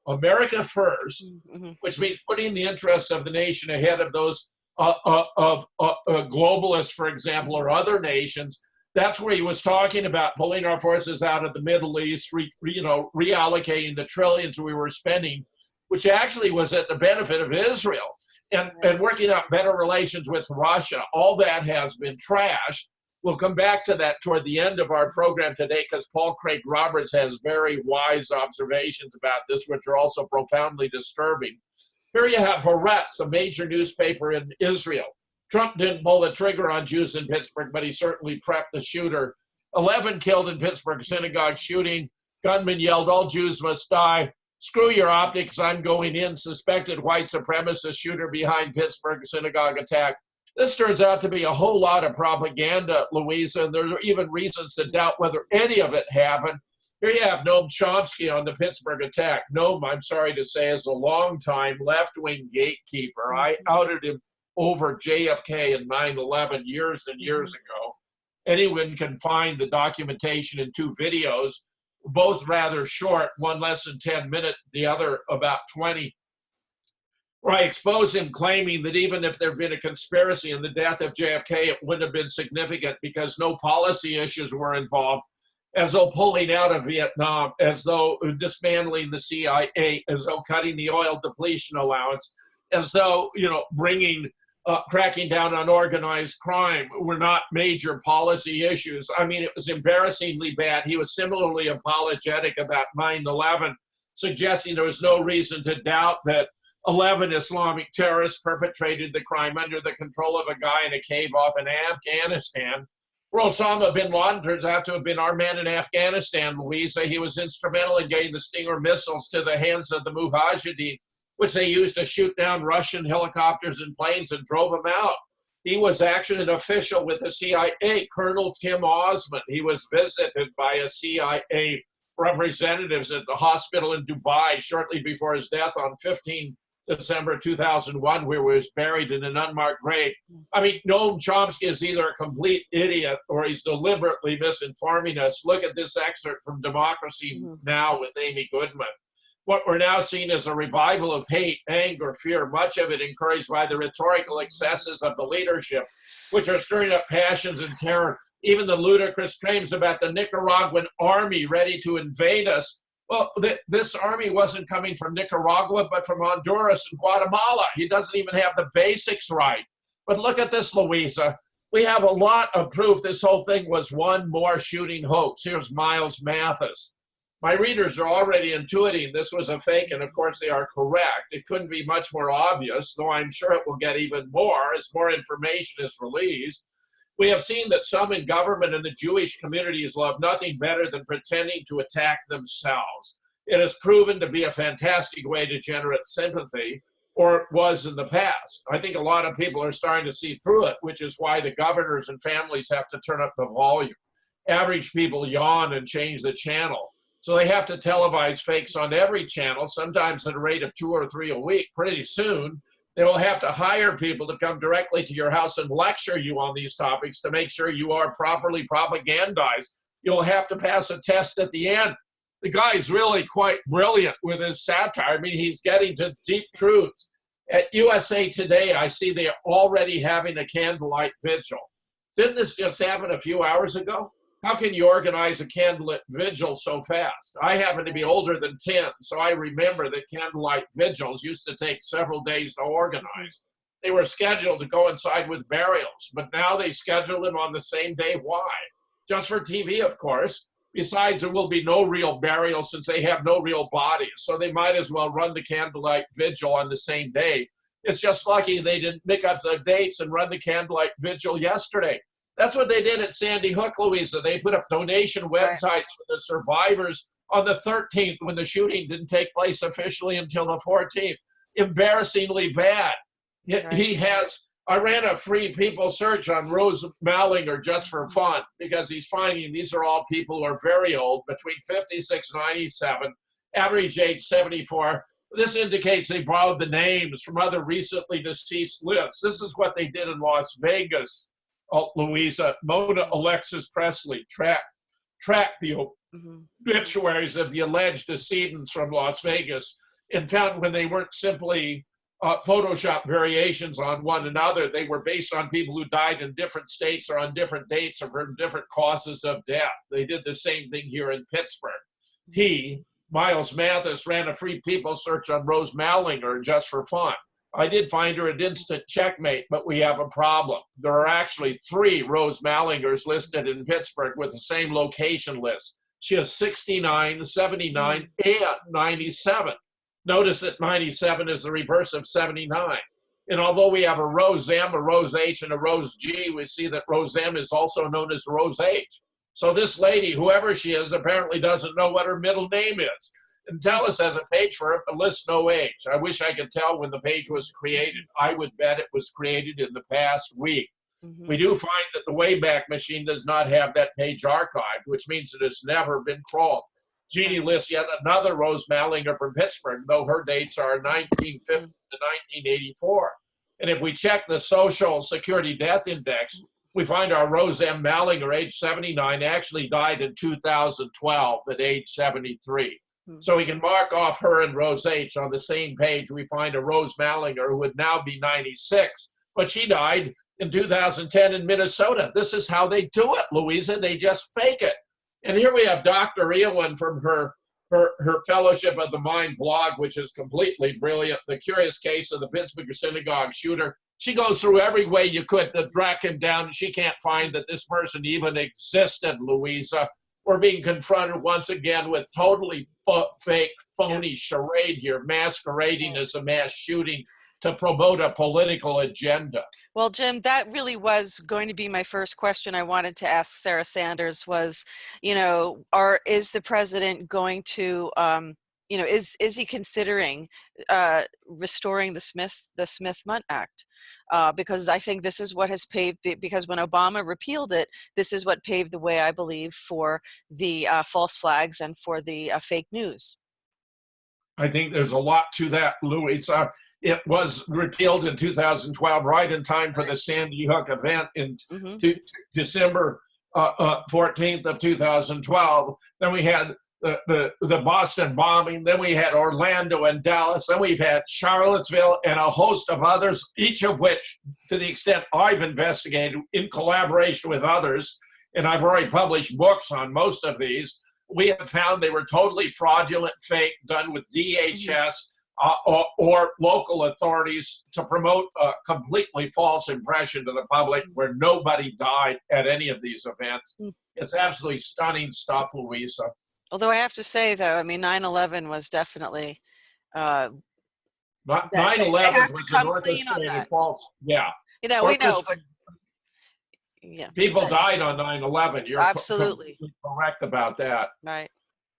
America first, which means putting the interests of the nation ahead of those globalists, for example, or other nations. That's where he was talking about pulling our forces out of the Middle East, reallocating the trillions we were spending, which actually was at the benefit of Israel, and working out better relations with Russia. All that has been trashed. We'll come back to that toward the end of our program today, because Paul Craig Roberts has very wise observations about this, which are also profoundly disturbing. Here you have Haaretz, a major newspaper in Israel. Trump didn't pull the trigger on Jews in Pittsburgh, but he certainly prepped the shooter. 11 killed in Pittsburgh synagogue shooting. Gunman yelled, all Jews must die. Screw your optics, I'm going in. Suspected white supremacist shooter behind Pittsburgh synagogue attack. This turns out to be a whole lot of propaganda, Louisa, and there are even reasons to doubt whether any of it happened. Here you have Noam Chomsky on the Pittsburgh attack. Noam, I'm sorry to say, is a longtime left-wing gatekeeper. I outed him over JFK and 9/11 years and years ago. Anyone can find the documentation in two videos, both rather short, one less than 10 minutes, the other about 20, where I expose him claiming that even if there had been a conspiracy in the death of JFK, it wouldn't have been significant because no policy issues were involved, as though pulling out of Vietnam, as though dismantling the CIA, as though cutting the oil depletion allowance, as though, cracking down on organized crime were not major policy issues. I mean, it was embarrassingly bad. He was similarly apologetic about 9/11, suggesting there was no reason to doubt that 11 Islamic terrorists perpetrated the crime under the control of a guy in a cave off in Afghanistan. Where Osama bin Laden turns out to have been our man in Afghanistan, Louisa. He was instrumental in getting the Stinger missiles to the hands of the Mujahideen, which they used to shoot down Russian helicopters and planes and drove them out. He was actually an official with the CIA, Colonel Tim Osman. He was visited by a CIA representatives at the hospital in Dubai shortly before his death on 15 December 2001, where he was buried in an unmarked grave. I mean, Noam Chomsky is either a complete idiot or he's deliberately misinforming us. Look at this excerpt from Democracy Now! With Amy Goodman. What we're now seeing is a revival of hate, anger, fear, much of it encouraged by the rhetorical excesses of the leadership, which are stirring up passions and terror. Even the ludicrous claims about the Nicaraguan army ready to invade us. Well, this army wasn't coming from Nicaragua, but from Honduras and Guatemala. He doesn't even have the basics right. But look at this, Louisa. We have a lot of proof this whole thing was one more shooting hoax. Here's Miles Mattis. My readers are already intuiting this was a fake, and of course they are correct. It couldn't be much more obvious, though I'm sure it will get even more as more information is released. We have seen that some in government and the Jewish communities love nothing better than pretending to attack themselves. It has proven to be a fantastic way to generate sympathy, or it was in the past. I think a lot of people are starting to see through it, which is why the governors and families have to turn up the volume. Average people yawn and change the channel. So they have to televise fakes on every channel, sometimes at a rate of 2 or 3 a week. Pretty soon, they will have to hire people to come directly to your house and lecture you on these topics to make sure you are properly propagandized. You'll have to pass a test at the end. The guy's really quite brilliant with his satire. I mean, he's getting to deep truths. At USA Today, I see they're already having a candlelight vigil. Didn't this just happen a few hours ago? How can you organize a candlelit vigil so fast? I happen to be older than 10, so I remember that candlelight vigils used to take several days to organize. They were scheduled to coincide with burials, but now they schedule them on the same day. Why? Just for TV, of course. Besides, there will be no real burial since they have no real bodies, so they might as well run the candlelight vigil on the same day. It's just lucky they didn't make up the dates and run the candlelight vigil yesterday. That's what they did at Sandy Hook, Louisa. They put up donation websites for the survivors on the 13th when the shooting didn't take place officially until the 14th. Embarrassingly bad. He has, I ran a free people search on Rose Mallinger just for fun because he's finding these are all people who are very old, between 56 and 97, average age 74. This indicates they borrowed the names from other recently deceased lists. This is what they did in Las Vegas, Louisa. Mona Alexis Presley tracked the obituaries of the alleged decedents from Las Vegas and found when they weren't simply Photoshop variations on one another, they were based on people who died in different states or on different dates or from different causes of death. They did the same thing here in Pittsburgh. Miles Mattis, ran a free people search on Rose Mallinger just for fun. I did find her an instant checkmate, but we have a problem. There are actually 3 Rose Mallingers listed in Pittsburgh with the same location list. She has 69, 79, and 97. Notice that 97 is the reverse of 79. And although we have a Rose M, a Rose H, and a Rose G, we see that Rose M is also known as Rose H. So this lady, whoever she is, apparently doesn't know what her middle name is. And Telus has a page for it, but lists no age. I wish I could tell when the page was created. I would bet it was created in the past week. We do find that the Wayback Machine does not have that page archived, which means it has never been crawled. Jeannie lists yet another Rose Mallinger from Pittsburgh, though her dates are 1950 to 1984. And if we check the Social Security Death Index, we find our Rose M. Mallinger, age 79, actually died in 2012 at age 73. So we can mark off her and Rose H. On the same page. We find a Rose Mallinger who would now be 96, but she died in 2010 in Minnesota. This is how they do it, Louisa. They just fake it. And here we have Dr. Eowyn from her Fellowship of the Mind blog, which is completely brilliant. The Curious Case of the Pittsburgh Synagogue Shooter. She goes through every way you could to track him down. She can't find that this person even existed, Louisa. We're being confronted once again with totally fake, phony charade here, masquerading as a mass shooting to promote a political agenda. Well, Jim, that really was going to be my first question I wanted to ask Sarah Sanders was, is the president going to, is he considering restoring the Smith-Mundt Act? Because I think this is what has paved because when Obama repealed it, this is what paved the way, I believe, for the false flags and for the fake news. I think there's a lot to that, Louisa. It was repealed in 2012, right in time for the Sandy Hook event in December 14th of 2012. Then we had the Boston bombing. Then we had Orlando and Dallas. Then we've had Charlottesville and a host of others, each of which, to the extent I've investigated in collaboration with others, and I've already published books on most of these, we have found they were totally fraudulent, fake, done with DHS or local authorities to promote a completely false impression to the public where nobody died at any of these events. It's absolutely stunning stuff, Louisa. Although I have to say, though, I mean, 9/11 was definitely... 9/11 was an orchestrated false... Yeah. We know, but... Yeah. People died on 9/11. You're absolutely correct about that. Right.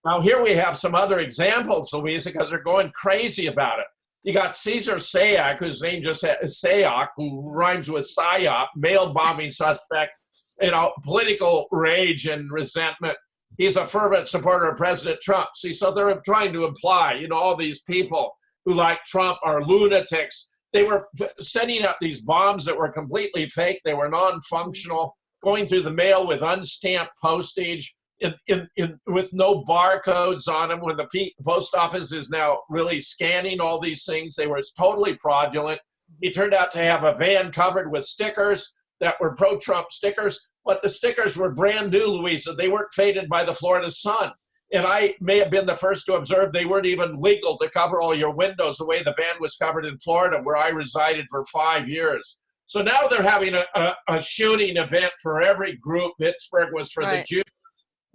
Now, here we have some other examples, Louisa, because they're going crazy about it. You got Caesar Sayak, whose name just is Sayak, who rhymes with psyop, mail bombing suspect, political rage and resentment. He's a fervent supporter of President Trump. See, so they're trying to imply, all these people who like Trump are lunatics. They were sending out these bombs that were completely fake. They were non-functional, going through the mail with unstamped postage, with no barcodes on them. When the post office is now really scanning all these things, they were totally fraudulent. He turned out to have a van covered with stickers that were pro-Trump stickers, but the stickers were brand new, Louisa. They weren't faded by the Florida sun. And I may have been the first to observe they weren't even legal to cover all your windows the way the van was covered in Florida, where I resided for 5 years. So now they're having a shooting event for every group. Pittsburgh was for the Jews.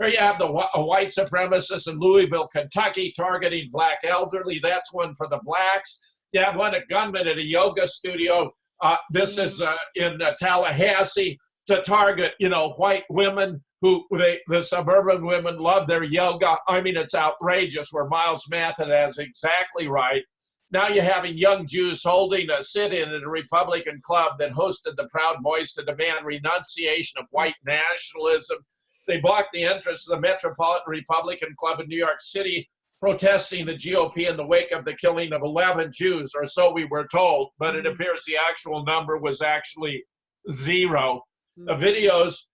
Here you have a white supremacist in Louisville, Kentucky, targeting black elderly. That's one for the blacks. You have a gunman at a yoga studio. This is in Tallahassee to target, white women the suburban women love their yoga. I mean, it's outrageous where Miles Mathis has exactly right. Now you're having young Jews holding a sit-in at a Republican club that hosted the Proud Boys to demand renunciation of white nationalism. They blocked the entrance to the Metropolitan Republican Club in New York City, protesting the GOP in the wake of the killing of 11 Jews, or so we were told, but it appears the actual number was actually 0. The videos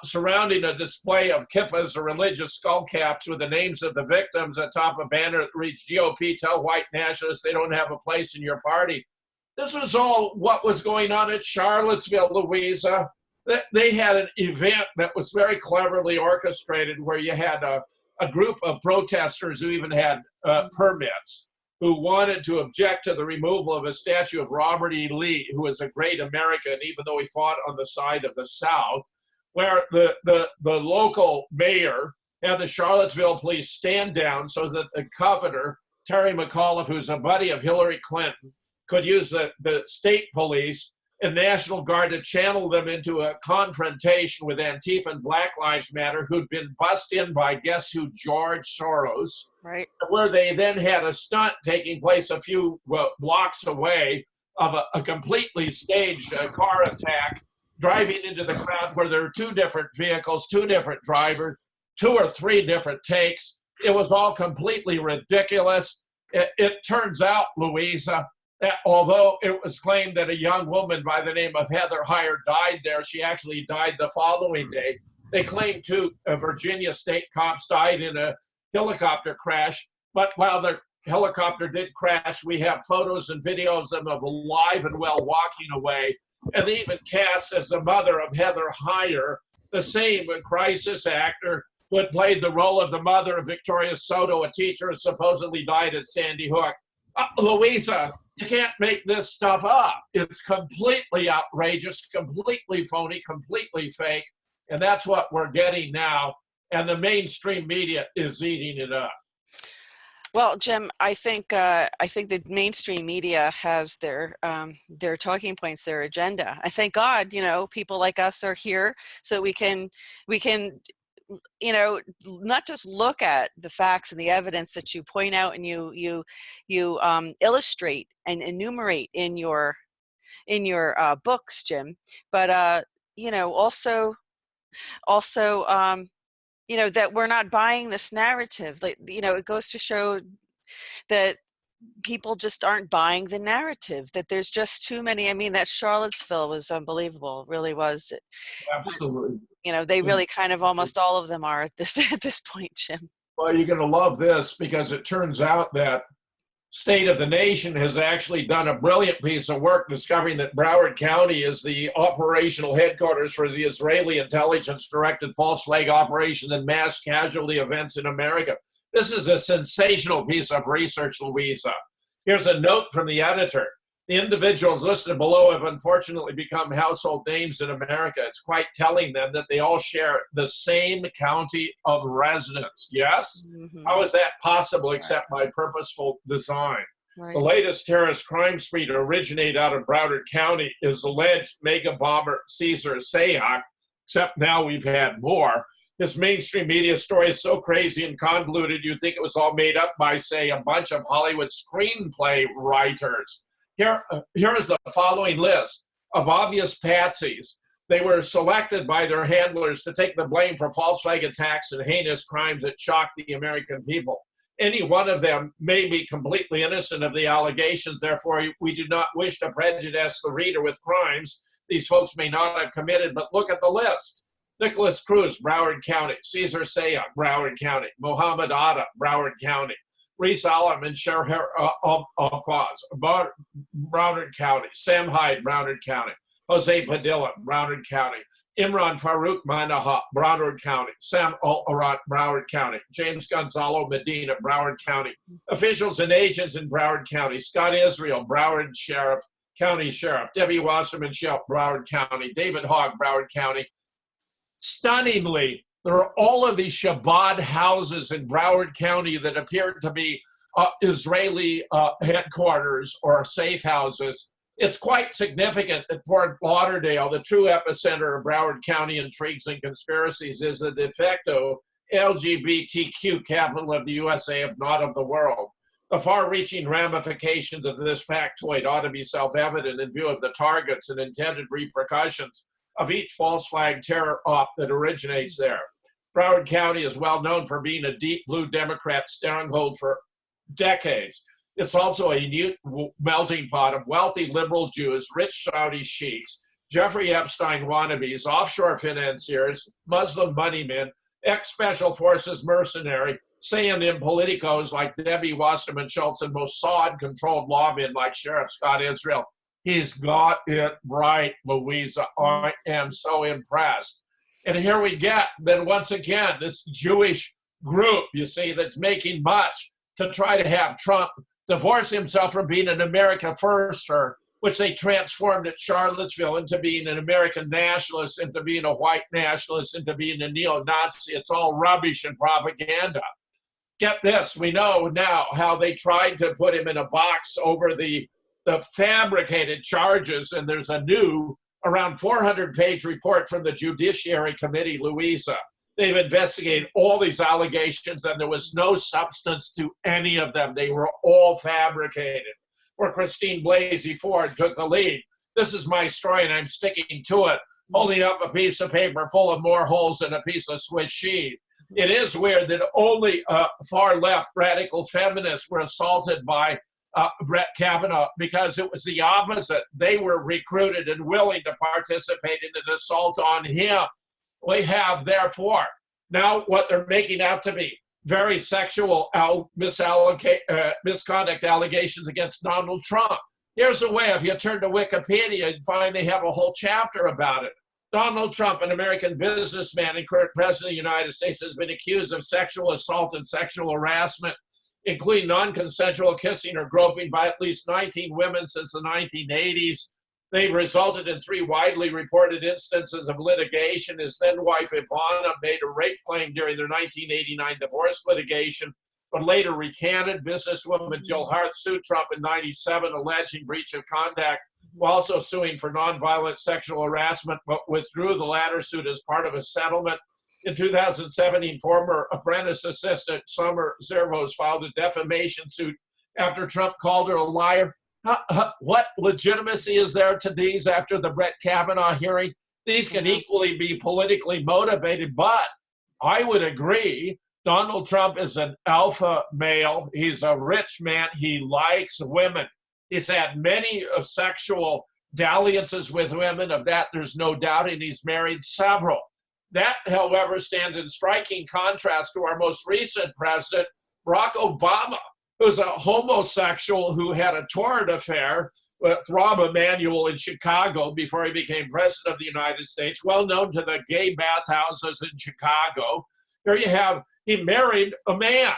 surrounding a display of kippahs or religious skull caps with the names of the victims atop a banner that reads GOP, tell white nationalists they don't have a place in your party. This was all what was going on at Charlottesville, Louisa. They had an event that was very cleverly orchestrated where you had a group of protesters who even had permits, who wanted to object to the removal of a statue of Robert E. Lee, who was a great American, even though he fought on the side of the South, where the local mayor had the Charlottesville police stand down so that the governor, Terry McAuliffe, who's a buddy of Hillary Clinton, could use the state police and National Guard to channel them into a confrontation with Antifa and Black Lives Matter, who'd been bussed in by, guess who, George Soros, right? Where they then had a stunt taking place a few blocks away of a completely staged car attack, driving into the crowd where there were 2 different vehicles, 2 different drivers, 2 or 3 different takes. It was all completely ridiculous. It turns out, Louisa, that although it was claimed that a young woman by the name of Heather Heyer died there, she actually died the following day. They claimed 2 Virginia state cops died in a helicopter crash, but while the helicopter did crash, we have photos and videos of them alive and well walking away. And they even cast as the mother of Heather Heyer, the same crisis actor who had played the role of the mother of Victoria Soto, a teacher who supposedly died at Sandy Hook. Louisa, you can't make this stuff up. It's completely outrageous, completely phony, completely fake. And that's what we're getting now. And the mainstream media is eating it up. Well, Jim, I think the mainstream media has their talking points, their agenda. I thank God, people like us are here so we can not just look at the facts and the evidence that you point out and you illustrate and enumerate in your books, Jim, but also that we're not buying this narrative. It goes to show that people just aren't buying the narrative, that there's just too many. I mean, that Charlottesville was unbelievable, really was. Absolutely. They really kind of almost all of them are at this point, Jim. Well, you're going to love this because it turns out that State of the Nation has actually done a brilliant piece of work discovering that Broward County is the operational headquarters for the Israeli intelligence-directed false flag operation and mass casualty events in America. This is a sensational piece of research, Louisa. Here's a note from the editor. The individuals listed below have unfortunately become household names in America. It's quite telling them that they all share the same county of residence. Yes? Mm-hmm. How is that possible except by purposeful design? Right. The latest terrorist crime spree to originate out of Broward County is alleged mega bomber Caesar Sayok, except now we've had more. This mainstream media story is so crazy and convoluted, you'd think it was all made up by, say, a bunch of Hollywood screenplay writers. Here is the following list of obvious patsies. They were selected by their handlers to take the blame for false flag attacks and heinous crimes that shocked the American people. Any one of them may be completely innocent of the allegations. Therefore, we do not wish to prejudice the reader with crimes these folks may not have committed, but look at the list. Nicholas Cruz, Broward County. Caesar Sayok, Broward County. Mohammed Atta, Broward County. Reese Alam and Sher Alquaz, Broward County. Sam Hyde, Broward County. Jose Padilla, Broward County. Imran Farouk Manaha, Broward County. Sam Al-Arat, Broward County. James Gonzalo Medina, Broward County. Officials and agents in Broward County. Scott Israel, Broward Sheriff, County Sheriff. Debbie Wasserman Shell, Broward County. David Hogg, Broward County. Stunningly, there are all of these Shabbat houses in Broward County that appear to be Israeli headquarters or safe houses. It's quite significant that Fort Lauderdale, the true epicenter of Broward County intrigues and conspiracies, is the de facto LGBTQ capital of the USA, if not of the world. The far-reaching ramifications of this factoid ought to be self-evident in view of the targets and intended repercussions of each false flag terror op that originates there. Broward County is well known for being a deep blue Democrat stronghold for decades. It's also a unique melting pot of wealthy liberal Jews, rich Saudi sheiks, Jeffrey Epstein wannabes, offshore financiers, Muslim moneymen, ex-special forces mercenary, CNN politicos like Debbie Wasserman Schultz, and Mossad-controlled lawmen like Sheriff Scott Israel. He's got it right, Louisa. I am so impressed. And here we get, then once again, this Jewish group, you see, that's making much to try to have Trump divorce himself from being an America firster, which they transformed at Charlottesville into being an American nationalist, into being a white nationalist, into being a neo-Nazi. It's all rubbish and propaganda. Get this, we know now how they tried to put him in a box over the fabricated charges, and there's a new around 400-page report from the Judiciary Committee, Louisa. They've investigated all these allegations, and there was no substance to any of them. They were all fabricated. Where Christine Blasey Ford took the lead. This is my story, and I'm sticking to it, holding up a piece of paper full of more holes than a piece of Swiss cheese. It is weird that only far-left radical feminists were assaulted by Brett Kavanaugh, because it was the opposite. They were recruited and willing to participate in an assault on him. We have, therefore, now what they're making out to be very sexual misconduct allegations against Donald Trump. Here's a way, if you turn to Wikipedia, you find they have a whole chapter about it. Donald Trump, an American businessman and current president of the United States, has been accused of sexual assault and sexual harassment, including non-consensual kissing or groping by at least 19 women since the 1980s. They've resulted in 3 widely reported instances of litigation. His then-wife Ivana made a rape claim during their 1989 divorce litigation, but later recanted. Businesswoman Jill Hart sued Trump in '97, alleging breach of contract, while also suing for nonviolent sexual harassment, but withdrew the latter suit as part of a settlement. In 2017, former apprentice assistant Summer Zervos filed a defamation suit after Trump called her a liar. What legitimacy is there to these after the Brett Kavanaugh hearing? These can equally be politically motivated, but I would agree Donald Trump is an alpha male. He's a rich man. He likes women. He's had many sexual dalliances with women. Of that, there's no doubt, and he's married several. That, however, stands in striking contrast to our most recent president, Barack Obama, who's a homosexual who had a torrid affair with Rahm Emanuel in Chicago before he became president of the United States, well known to the gay bathhouses in Chicago. Here you have, he married a man.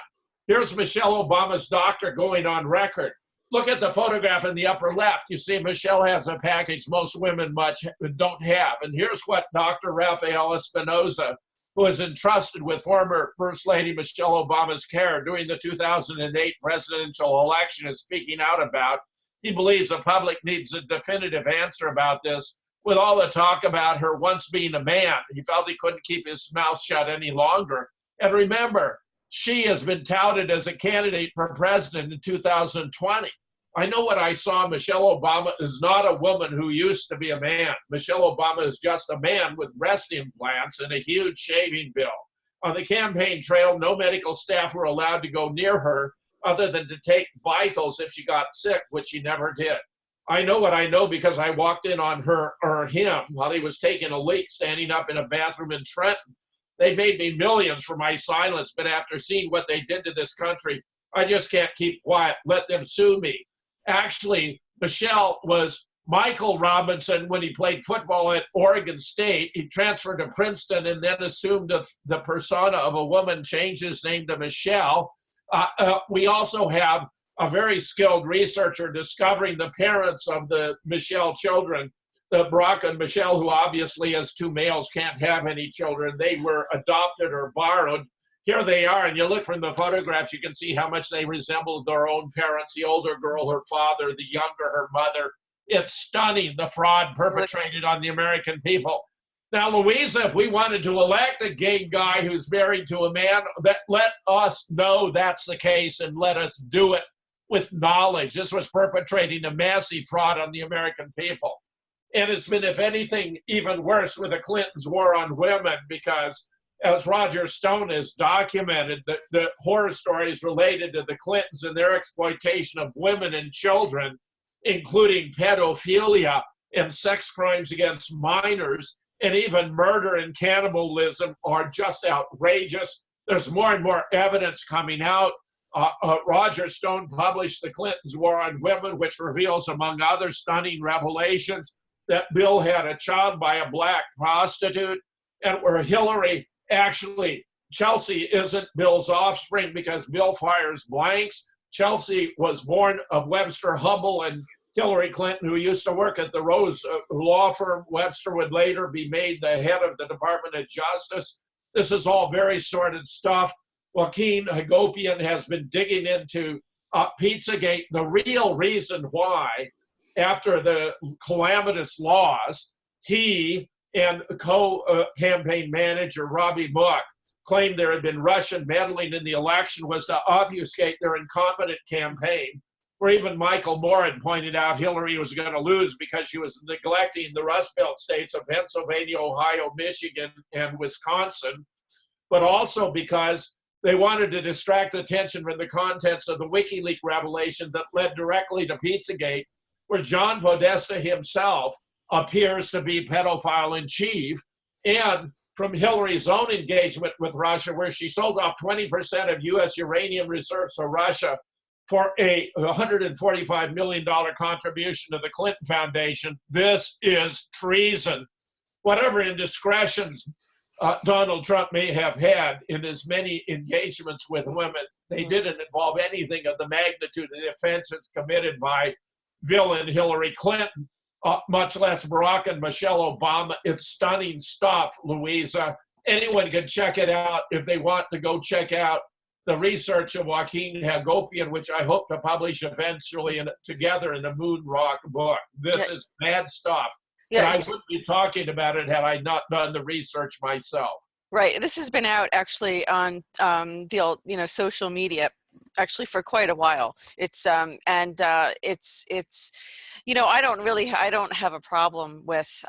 Here's Michelle Obama's doctor going on record. Look at the photograph in the upper left. You see Michelle has a package most women much don't have. And here's what Dr. Rafael Espinoza, who is entrusted with former First Lady Michelle Obama's care during the 2008 presidential election, is speaking out about. He believes the public needs a definitive answer about this. With all the talk about her once being a man, he felt he couldn't keep his mouth shut any longer. And remember, she has been touted as a candidate for president in 2020. I know what I saw. Michelle Obama is not a woman who used to be a man. Michelle Obama is just a man with breast implants and a huge shaving bill. On the campaign trail, no medical staff were allowed to go near her other than to take vitals if she got sick, which she never did. I know what I know because I walked in on her or him while he was taking a leak standing up in a bathroom in Trenton. They paid me millions for my silence, but after seeing what they did to this country, I just can't keep quiet. Let them sue me. Actually, Michelle was Michael Robinson when he played football at Oregon State. He transferred to Princeton and then assumed the persona of a woman, changed his name to Michelle. We also have a very skilled researcher discovering the parents of the Michelle children, the Barack and Michelle, who obviously as 2 males can't have any children. They were adopted or borrowed. Here they are, and you look from the photographs, you can see how much they resembled their own parents. The older girl, her father, the younger, her mother. It's stunning, the fraud perpetrated on the American people. Now, Louisa, if we wanted to elect a gay guy who's married to a man, let us know that's the case and let us do it with knowledge. This was perpetrating a massive fraud on the American people. And it's been, if anything, even worse with the Clintons' war on women, because as Roger Stone has documented, the horror stories related to the Clintons and their exploitation of women and children, including pedophilia and sex crimes against minors, and even murder and cannibalism, are just outrageous. There's more and more evidence coming out. Roger Stone published The Clintons' War on Women, which reveals, among other stunning revelations, that Bill had a child by a black prostitute, and where Hillary actually, Chelsea isn't Bill's offspring because Bill fires blanks. Chelsea was born of Webster Hubbell and Hillary Clinton, who used to work at the Rose law firm. Webster would later be made the head of the Department of Justice. This is all very sordid stuff. Joaquin Hagopian has been digging into Pizzagate. The real reason why, after the calamitous loss, he and co-campaign manager Robbie Mook claimed there had been Russian meddling in the election was to obfuscate their incompetent campaign, where even Michael Moore had pointed out Hillary was going to lose because she was neglecting the Rust Belt states of Pennsylvania, Ohio, Michigan, and Wisconsin, but also because they wanted to distract attention from the contents of the WikiLeaks revelation that led directly to Pizzagate, where John Podesta himself appears to be pedophile in chief, and from Hillary's own engagement with Russia, where she sold off 20% of U.S. uranium reserves to Russia for a $145 million contribution to the Clinton Foundation. This is treason. Whatever indiscretions Donald Trump may have had in his many engagements with women, they didn't involve anything of the magnitude of the offenses committed by Bill and Hillary Clinton, much less Barack and Michelle Obama. It's stunning stuff, Louisa. Anyone can check it out if they want to go check out the research of Joaquin Hagopian, which I hope to publish eventually together in a Moon Rock book. This is bad stuff. Yeah, and I wouldn't be talking about it had I not done the research myself. Right. This has been out actually on the social media actually for quite a while. It's I don't have a problem with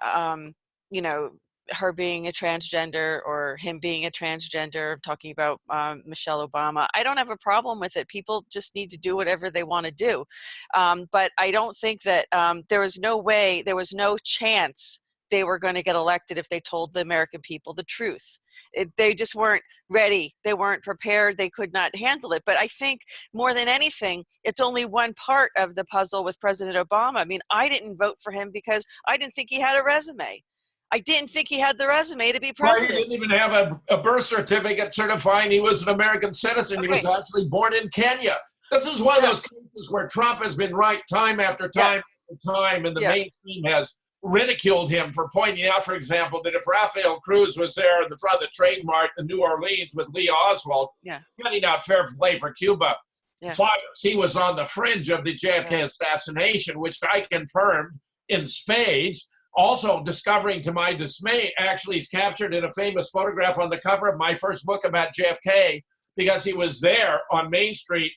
her being a transgender or him being a transgender, talking about Michelle Obama. I don't have a problem with it. People just need to do whatever they want to do. But I don't think that there was no chance they were going to get elected if they told the American people the truth. They just weren't ready. They weren't prepared. They could not handle it. But I think more than anything, it's only one part of the puzzle with President Obama. I mean, I didn't vote for him because I didn't think he had a resume. I didn't think he had the resume to be president. Well, he didn't even have a birth certificate certifying he was an American citizen. Okay. He was actually born in Kenya. This is one of those cases where Trump has been right time after time after time, and the mainstream has ridiculed him for pointing out, for example, that if Rafael Cruz was there in the front of the Trade Mart in New Orleans with Lee Oswald, cutting out fair play for Cuba, flyers, he was on the fringe of the JFK assassination, which I confirmed in spades. Also, discovering to my dismay, actually he's captured in a famous photograph on the cover of my first book about JFK, because he was there on Main Street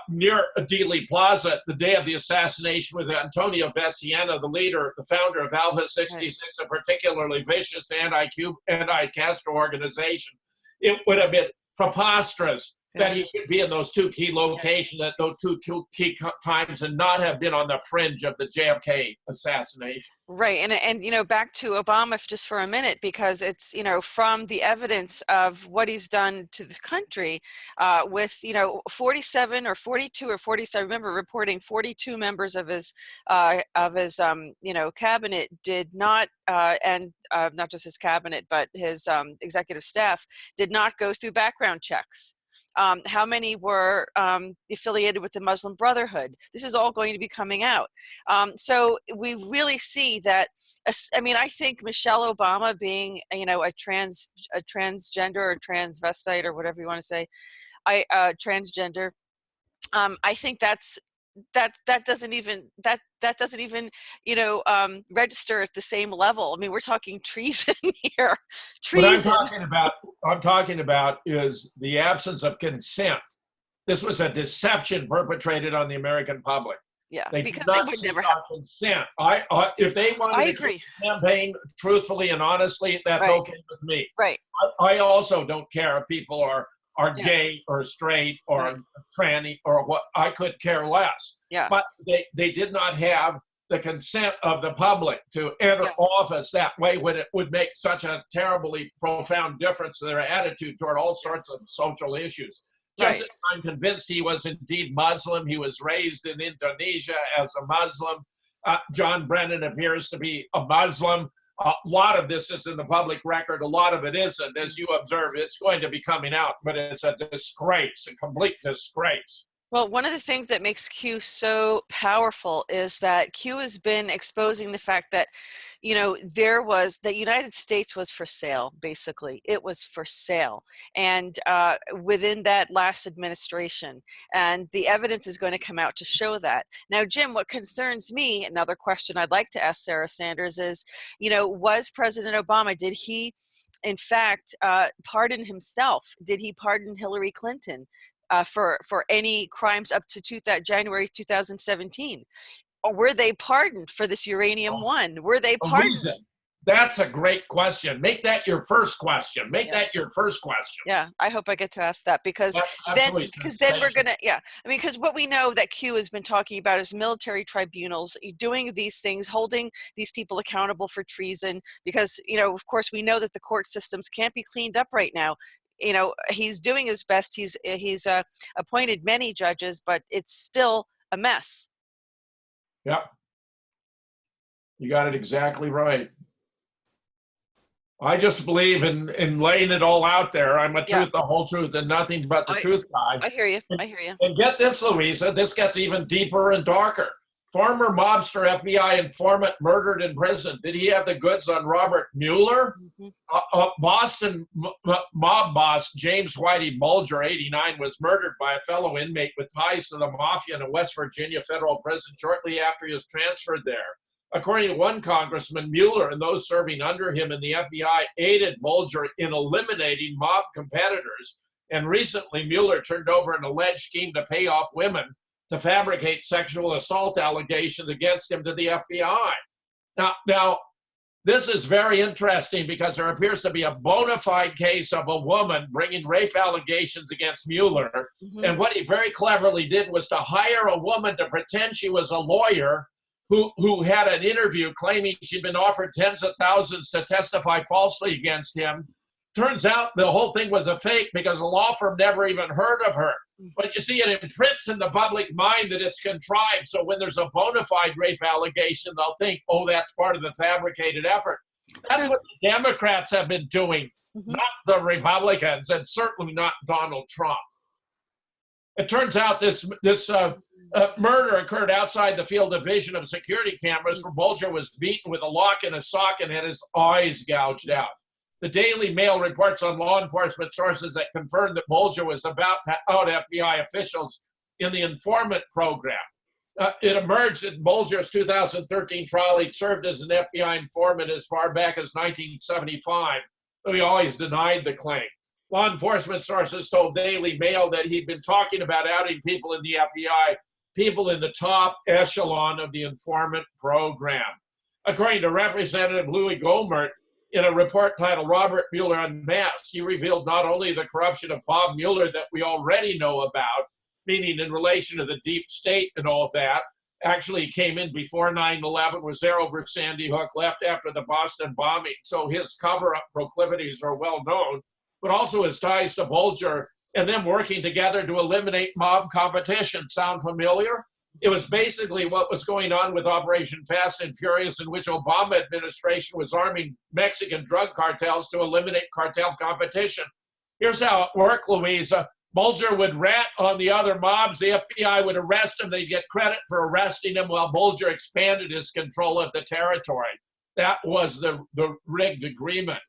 near Dealey Plaza the day of the assassination with Antonio Veciana, the leader, the founder of Alpha 66, a particularly vicious anti-Castro organization. It would have been preposterous that he should be in those two key locations at those two key times and not have been on the fringe of the JFK assassination. Right. And back to Obama just for a minute, because it's, from the evidence of what he's done to the country with, 47 or 42 or 47, I remember reporting 42 members of his cabinet did not, and not just his cabinet, but his executive staff did not go through background checks. How many were affiliated with the Muslim Brotherhood? This is all going to be coming out. So we really see that. I think Michelle Obama being, a transgender or transvestite or whatever you want to say, transgender. I think that's that doesn't even register at the same level. I mean, we're talking treason here. What Treason. I'm talking about is the absence of consent. This was a deception perpetrated on the American public. Yeah, They did because they not would seek never have. our consent. If they I wanted to agree. campaign truthfully and honestly, that's Right. okay with me. Right. I also don't care if people are Yeah. gay or straight or Right. tranny or what. I could care less. Yeah. But they did not have the consent of the public to enter Yeah. office that way, when it would make such a terribly profound difference to their attitude toward all sorts of social issues. Just Right. as I'm convinced he was indeed Muslim. He was raised in Indonesia as a Muslim. John Brennan appears to be a Muslim. A lot of this is in the public record. A lot of it isn't. As you observe, it's going to be coming out, but it's a disgrace, a complete disgrace. Well, one of the things that makes Q so powerful is that Q has been exposing the fact that, the United States was for sale, basically. It was for sale. And within that last administration, and the evidence is going to come out to show that. Now, Jim, what concerns me, another question I'd like to ask Sarah Sanders is, was President Obama, did he, in fact, pardon himself? Did he pardon Hillary Clinton? For any crimes up to January 2017? Or were they pardoned for this Uranium One? Were they pardoned? Reason. That's a great question. Make that your first question. Make Yeah. that your first question. Yeah, I hope I get to ask that, because then we're gonna, because what we know that Q has been talking about is military tribunals doing these things, holding these people accountable for treason, because of course we know that the court systems can't be cleaned up right now. He's doing his best. He's appointed many judges, but it's still a mess. Yep. You got it exactly right. I just believe in laying it all out there. I'm a truth, the whole truth, and nothing but the truth guy. I hear you. And get this, Louisa, this gets even deeper and darker. Former mobster FBI informant murdered in prison. Did he have the goods on Robert Mueller? Mm-hmm. Boston mob boss James Whitey Bulger, 89, was murdered by a fellow inmate with ties to the mafia in a West Virginia federal prison shortly after he was transferred there. According to one congressman, Mueller and those serving under him in the FBI aided Bulger in eliminating mob competitors. And recently, Mueller turned over an alleged scheme to pay off women to fabricate sexual assault allegations against him to the FBI. Now, this is very interesting because there appears to be a bona fide case of a woman bringing rape allegations against Mueller. Mm-hmm. And what he very cleverly did was to hire a woman to pretend she was a lawyer who had an interview claiming she'd been offered tens of thousands to testify falsely against him. Turns out the whole thing was a fake because the law firm never even heard of her. But you see, it imprints in the public mind that it's contrived. So when there's a bona fide rape allegation, they'll think, oh, that's part of the fabricated effort. That's what the Democrats have been doing, not the Republicans, and certainly not Donald Trump. It turns out this murder occurred outside the field of vision of security cameras, where Bulger was beaten with a lock in a sock and had his eyes gouged out. The Daily Mail reports on law enforcement sources that confirmed that Bulger was about to out FBI officials in the informant program. It emerged in Bulger's 2013 trial he'd served as an FBI informant as far back as 1975, though he always denied the claim. Law enforcement sources told Daily Mail that he'd been talking about outing people in the FBI, people in the top echelon of the informant program. According to Representative Louis Gohmert, in a report titled Robert Mueller Unmasked, he revealed not only the corruption of Bob Mueller that we already know about, meaning in relation to the deep state and all that. Actually, he came in before 9/11, was there over Sandy Hook, left after the Boston bombing, so his cover-up proclivities are well known, but also his ties to Bulger and them working together to eliminate mob competition. Sound familiar? It was basically what was going on with Operation Fast and Furious, in which Obama administration was arming Mexican drug cartels to eliminate cartel competition. Here's how it worked, Louisa. Bulger would rat on the other mobs. The FBI would arrest him. They'd get credit for arresting him while Bulger expanded his control of the territory. That was the rigged agreement.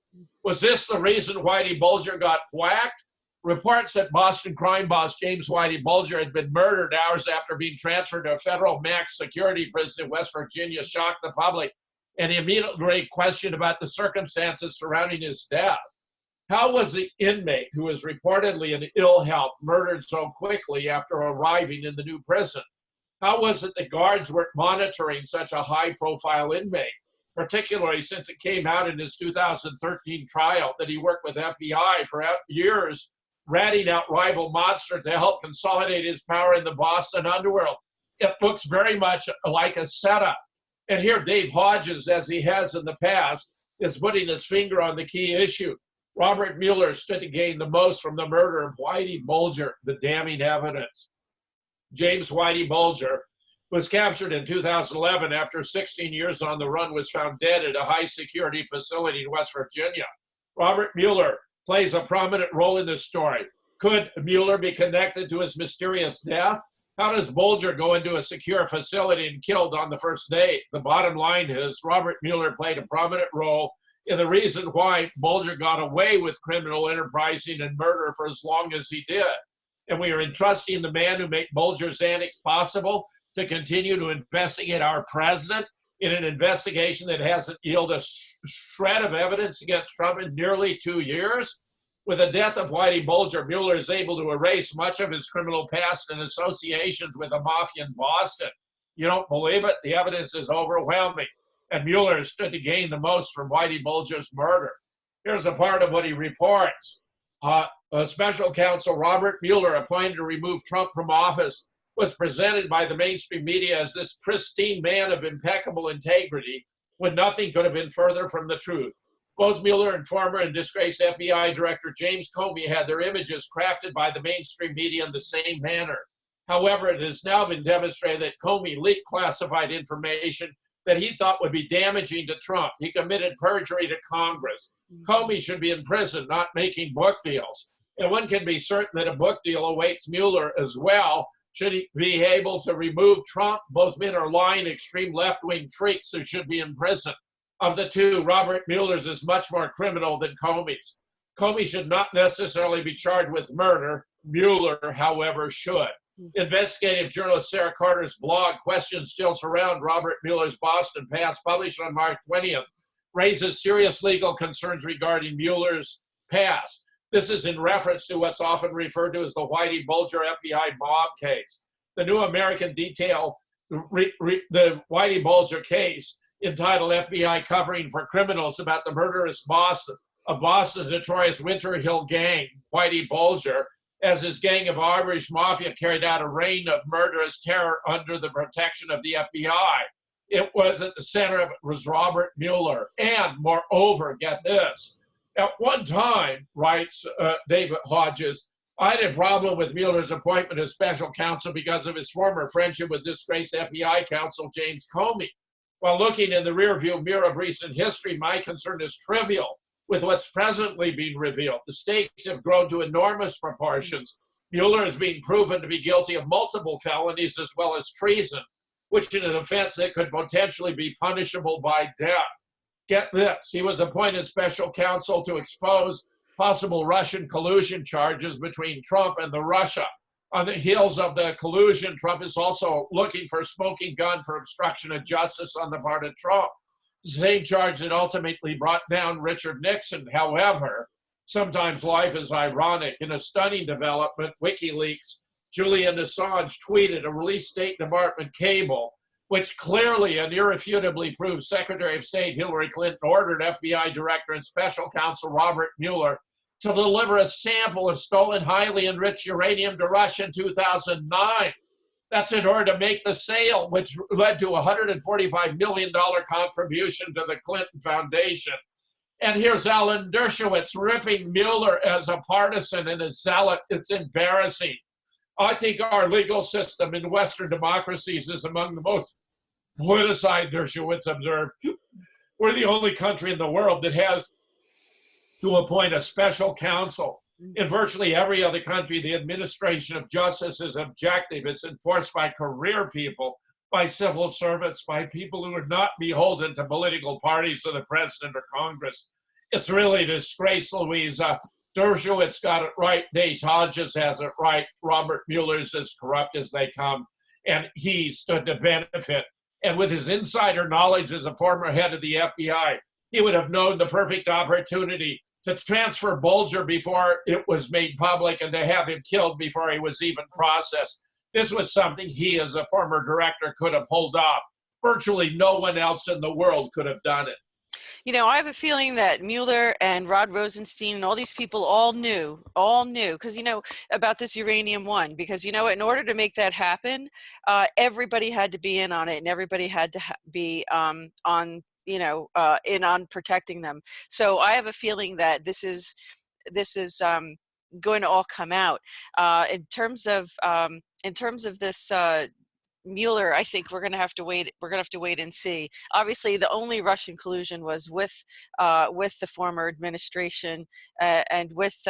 Was this the reason Whitey Bulger got whacked? Reports that Boston crime boss James Whitey Bulger had been murdered hours after being transferred to a federal max security prison in West Virginia shocked the public, and immediately questioned about the circumstances surrounding his death. How was the inmate, who was reportedly in ill health, murdered so quickly after arriving in the new prison? How was it that guards weren't monitoring such a high-profile inmate, particularly since it came out in his 2013 trial that he worked with FBI for years, ratting out rival monsters to help consolidate his power in the Boston underworld? It looks very much like a setup. And here Dave Hodges, as he has in the past, is putting his finger on the key issue. Robert Mueller stood to gain the most from the murder of Whitey Bulger, the damning evidence. James Whitey Bulger was captured in 2011 after 16 years on the run, was found dead at a high-security facility in West Virginia. Robert Mueller plays a prominent role in this story. Could Mueller be connected to his mysterious death? How does Bulger go into a secure facility and killed on the first day? The bottom line is Robert Mueller played a prominent role in the reason why Bulger got away with criminal enterprising and murder for as long as he did. And we are entrusting the man who made Bulger's antics possible to continue to investigate our president in an investigation that hasn't yielded a shred of evidence against Trump in nearly 2 years. With the death of Whitey Bulger, Mueller is able to erase much of his criminal past and associations with the mafia in Boston. You don't believe it? The evidence is overwhelming. And Mueller stood to gain the most from Whitey Bulger's murder. Here's a part of what he reports. Special counsel Robert Mueller, appointed to remove Trump from office, was presented by the mainstream media as this pristine man of impeccable integrity when nothing could have been further from the truth. Both Mueller and former and disgraced FBI Director James Comey had their images crafted by the mainstream media in the same manner. However, it has now been demonstrated that Comey leaked classified information that he thought would be damaging to Trump. He committed perjury to Congress. Comey should be in prison, not making book deals. And one can be certain that a book deal awaits Mueller as well, should he be able to remove Trump. Both men are lying, extreme left-wing freaks who should be in prison. Of the two, Robert Mueller's is much more criminal than Comey's. Comey should not necessarily be charged with murder. Mueller, however, should. Investigative journalist Sarah Carter's blog, Questions Still Surround Robert Mueller's Boston Past, published on March 20th, raises serious legal concerns regarding Mueller's past. This is in reference to what's often referred to as the Whitey Bulger FBI mob case. The New American detail the Whitey Bulger case, entitled FBI Covering for Criminals, about the murderous boss of Boston's notorious Winter Hill gang, Whitey Bulger, as his gang of Irish mafia carried out a reign of murderous terror under the protection of the FBI. It was at the center of it was Robert Mueller. And moreover, get this, at one time, writes David Hodges, I had a problem with Mueller's appointment as special counsel because of his former friendship with disgraced FBI counsel James Comey. While looking in the rearview mirror of recent history, my concern is trivial with what's presently being revealed. The stakes have grown to enormous proportions. Mueller is being proven to be guilty of multiple felonies as well as treason, which is an offense that could potentially be punishable by death. Get this, he was appointed special counsel to expose possible Russian collusion charges between Trump and the Russia. On the heels of the collusion, Trump is also looking for a smoking gun for obstruction of justice on the part of Trump. The same charge that ultimately brought down Richard Nixon. However, sometimes life is ironic. In a stunning development, WikiLeaks, Julian Assange tweeted a released State Department cable, which clearly and irrefutably proves Secretary of State Hillary Clinton ordered FBI Director and Special Counsel Robert Mueller to deliver a sample of stolen highly enriched uranium to Russia in 2009. That's in order to make the sale, which led to a $145 million contribution to the Clinton Foundation. And here's Alan Dershowitz ripping Mueller as a partisan and a zealot. It's embarrassing. I think our legal system in Western democracies is among the most politicized, Dershowitz observed. We're the only country in the world that has to appoint a special counsel. In virtually every other country, the administration of justice is objective. It's enforced by career people, by civil servants, by people who are not beholden to political parties or the president or Congress. It's really a disgrace, Louisa. Dershowitz got it right. Dave Hodges has it right. Robert Mueller's as corrupt as they come. And he stood to benefit. And with his insider knowledge as a former head of the FBI, he would have known the perfect opportunity to transfer Bulger before it was made public and to have him killed before he was even processed. This was something he, as a former director, could have pulled off. Virtually no one else in the world could have done it. You know, I have a feeling that Mueller and Rod Rosenstein and all these people all knew, because, you know, about this Uranium One, because, you know, in order to make that happen, everybody had to be in on it, and everybody had to be on, you know, in on protecting them. So I have a feeling that this is going to all come out. In terms of this Mueller, I think we're going to have to wait. We're going to have to wait and see. Obviously, the only Russian collusion was with the former administration and with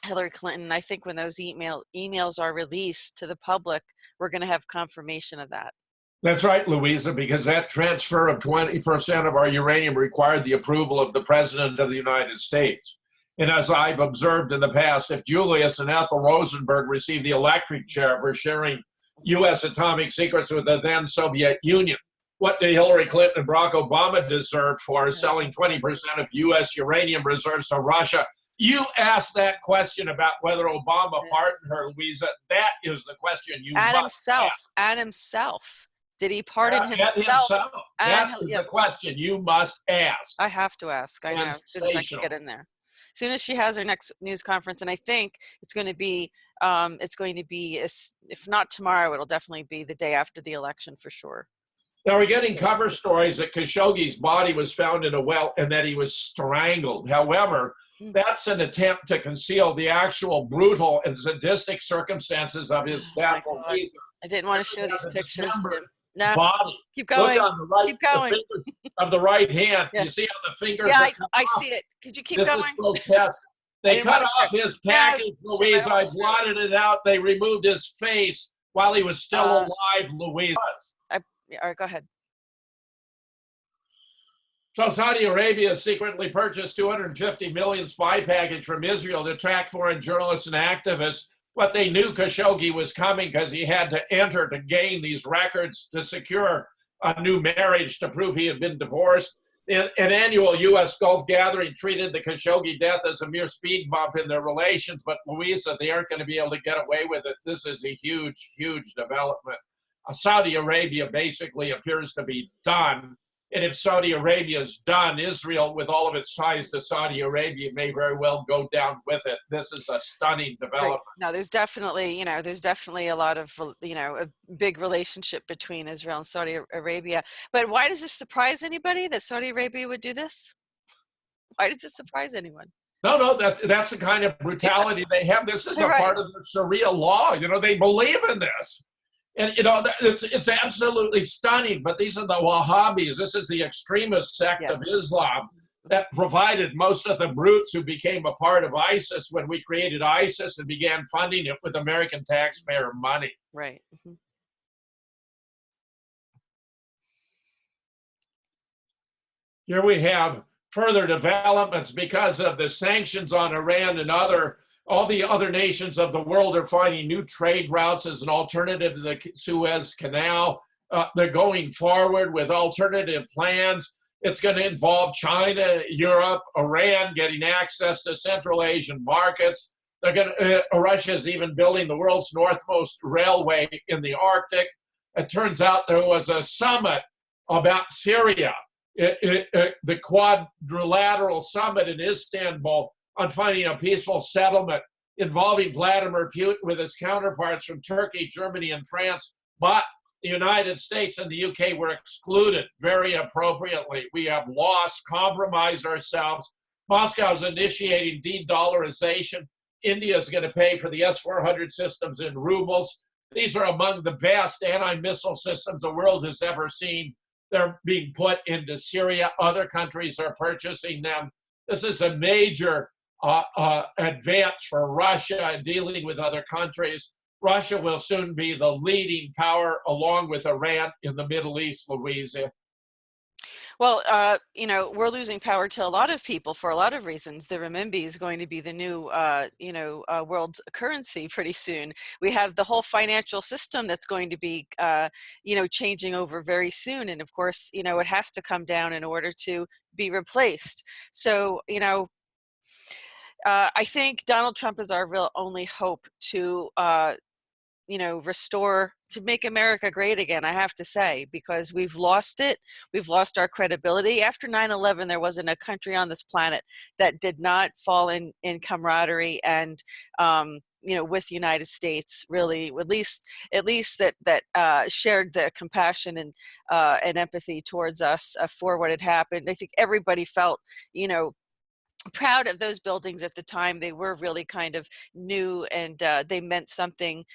Hillary Clinton. I think when those emails are released to the public, we're going to have confirmation of that. That's right, Louisa, because that transfer of 20% of our uranium required the approval of the President of the United States. And as I've observed in the past, if Julius and Ethel Rosenberg received the electric chair for sharing U.S. atomic secrets with the then Soviet Union, what did Hillary Clinton and Barack Obama deserve for selling 20% of U.S. uranium reserves to Russia? You asked that question about whether Obama pardoned her, Louisa. That is the question you must ask. And himself. Did he pardon himself? That is the question you must ask. I have to ask. I know. As soon as I can get in there. As soon as she has her next news conference, and I think it's going to be, if not tomorrow, it'll definitely be the day after the election for sure. Now we're getting cover stories that Khashoggi's body was found in a well and that he was strangled. However, that's an attempt to conceal the actual brutal and sadistic circumstances of his death. I didn't want to show these pictures. No, body. Keep going. Look on the right, keep going. The fingers of the right hand. Yeah. You see how the fingers Yeah, I see it. Could you keep this going? This is grotesque. They cut off his package, Louise. I blotted it out. They removed his face while he was still alive, Louise. All right, go ahead. So Saudi Arabia secretly purchased 250 million spy package from Israel to track foreign journalists and activists. What they knew Khashoggi was coming because he had to enter to gain these records to secure a new marriage to prove he had been divorced. An annual U.S. Gulf gathering treated the Khashoggi death as a mere speed bump in their relations, but Louisa, they aren't going to be able to get away with it. This is a huge, huge development. Saudi Arabia basically appears to be done. And if Saudi Arabia is done, Israel, with all of its ties to Saudi Arabia, may very well go down with it. This is a stunning development. Right. No, there's definitely a lot of, a big relationship between Israel and Saudi Arabia. But why does this surprise anybody that Saudi Arabia would do this? Why does this surprise anyone? No, that's the kind of brutality they have. This is a part of the Sharia law. They believe in this. And, it's absolutely stunning, but these are the Wahhabis. This is the extremist sect of Islam that provided most of the brutes who became a part of ISIS when we created ISIS and began funding it with American taxpayer money. Right. Mm-hmm. Here we have further developments because of the sanctions on Iran and all the other nations of the world are finding new trade routes as an alternative to the Suez Canal. They're going forward with alternative plans. It's going to involve China, Europe, Iran getting access to Central Asian markets. Russia is even building the world's northmost railway in the Arctic. It turns out there was a summit about Syria, the quadrilateral summit in Istanbul, on finding a peaceful settlement involving Vladimir Putin with his counterparts from Turkey, Germany, and France. But the United States and the UK were excluded very appropriately. We have lost, compromised ourselves. Moscow is initiating de-dollarization. India is going to pay for the S-400 systems in rubles. These are among the best anti-missile systems the world has ever seen. They're being put into Syria. Other countries are purchasing them. This is a major advance for Russia in dealing with other countries. Russia will soon be the leading power along with Iran in the Middle East, Louisa. Well, you know, we're losing power to a lot of people for a lot of reasons. The renminbi is going to be the new, world currency pretty soon. We have the whole financial system that's going to be, changing over very soon. And of course, you know, it has to come down in order to be replaced. So, I think Donald Trump is our real only hope to restore, to make America great again, I have to say, because we've lost it. We've lost our credibility. After 9/11, there wasn't a country on this planet that did not fall in camaraderie and, with the United States, really, at least that shared the compassion and empathy towards us for what had happened. I think everybody felt, proud of those buildings at the time. They were really kind of new, and they meant something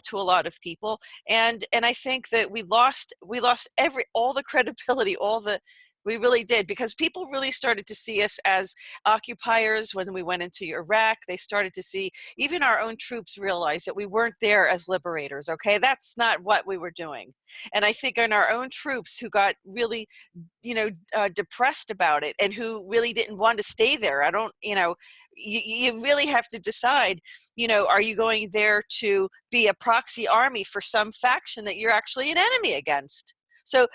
to a lot of people. And I think that we lost all the credibility, we really did, because people really started to see us as occupiers. When we went into Iraq, they started to see, even our own troops realized that we weren't there as liberators. Okay, that's not what we were doing. And I think in our own troops, who got really depressed about it and who really didn't want to stay there. I don't, you really have to decide, are you going there to be a proxy army for some faction that you're actually an enemy against? So,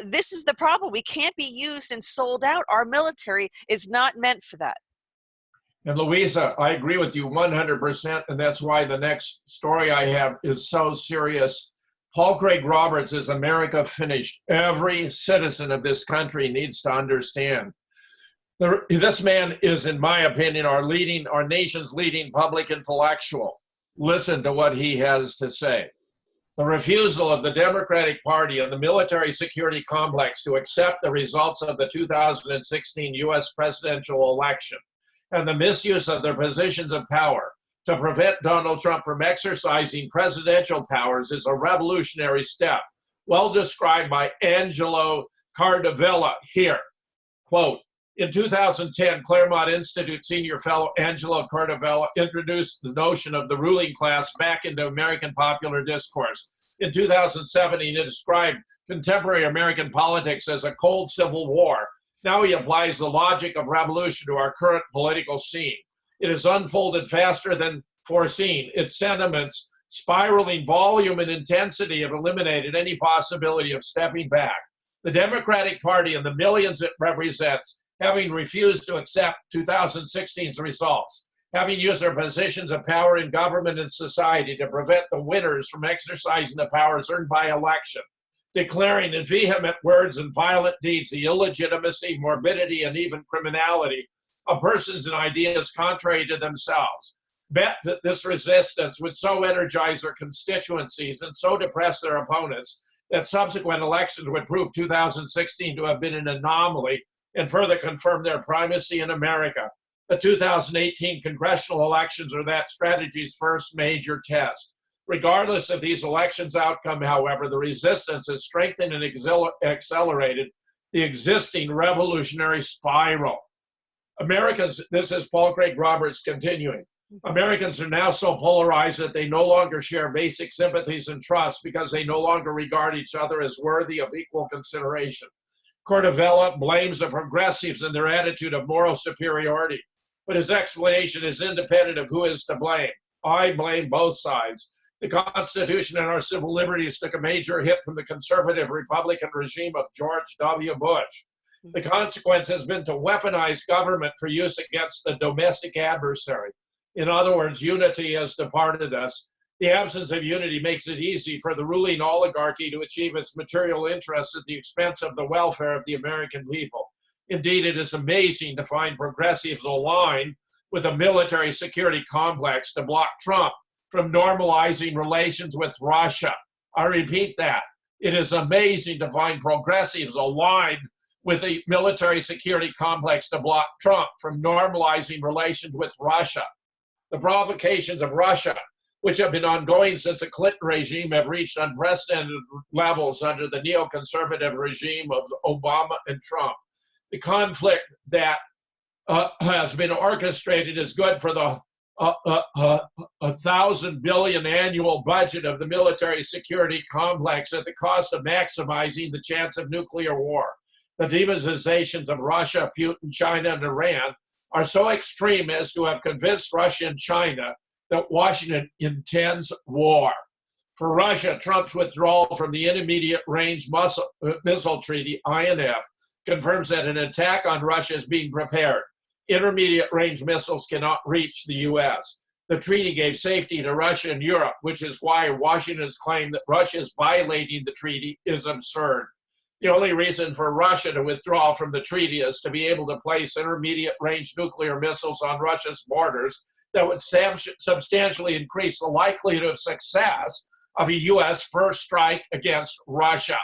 this is the problem. We can't be used and sold out. Our military is not meant for that. And Louisa, I agree with you 100%, and that's why the next story I have is so serious. Paul Craig Roberts is America finished. Every citizen of this country needs to understand. This man is, in my opinion, our nation's leading public intellectual. Listen to what he has to say. The refusal of the Democratic Party and the military security complex to accept the results of the 2016 U.S. presidential election and the misuse of their positions of power to prevent Donald Trump from exercising presidential powers is a revolutionary step, well described by Angelo Cardavella here. Quote, in 2010, Claremont Institute senior fellow Angelo Cardavella introduced the notion of the ruling class back into American popular discourse. In 2007, he described contemporary American politics as a cold civil war. Now he applies the logic of revolution to our current political scene. It has unfolded faster than foreseen. Its sentiments, spiraling volume and intensity, have eliminated any possibility of stepping back. The Democratic Party and the millions it represents, having refused to accept 2016's results, having used their positions of power in government and society to prevent the winners from exercising the powers earned by election, declaring in vehement words and violent deeds the illegitimacy, morbidity, and even criminality of persons and ideas contrary to themselves. Bet that this resistance would so energize their constituencies and so depress their opponents that subsequent elections would prove 2016 to have been an anomaly and further confirm their primacy in America. The 2018 congressional elections are that strategy's first major test. Regardless of these elections' outcome, however, the resistance has strengthened and accelerated the existing revolutionary spiral. This is Paul Craig Roberts continuing. Americans are now so polarized that they no longer share basic sympathies and trust because they no longer regard each other as worthy of equal consideration. Cardavella blames the progressives and their attitude of moral superiority, but his explanation is independent of who is to blame. I blame both sides. The Constitution and our civil liberties took a major hit from the conservative Republican regime of George W. Bush. The consequence has been to weaponize government for use against the domestic adversary. In other words, unity has departed us. The absence of unity makes it easy for the ruling oligarchy to achieve its material interests at the expense of the welfare of the American people. Indeed, it is amazing to find progressives aligned with a military security complex to block Trump from normalizing relations with Russia. I repeat that. It is amazing to find progressives aligned with a military security complex to block Trump from normalizing relations with Russia. The provocations of Russia, which have been ongoing since the Clinton regime, have reached unprecedented levels under the neoconservative regime of Obama and Trump. The conflict that has been orchestrated is good for the $1,000 billion annual budget of the military security complex at the cost of maximizing the chance of nuclear war. The demonizations of Russia, Putin, China, and Iran are so extreme as to have convinced Russia and China that Washington intends war. For Russia, Trump's withdrawal from the Intermediate Range Missile Treaty, INF, confirms that an attack on Russia is being prepared. Intermediate range missiles cannot reach the U.S. The treaty gave safety to Russia and Europe, which is why Washington's claim that Russia is violating the treaty is absurd. The only reason for Russia to withdraw from the treaty is to be able to place intermediate range nuclear missiles on Russia's borders that would substantially increase the likelihood of success of a U.S. first strike against Russia.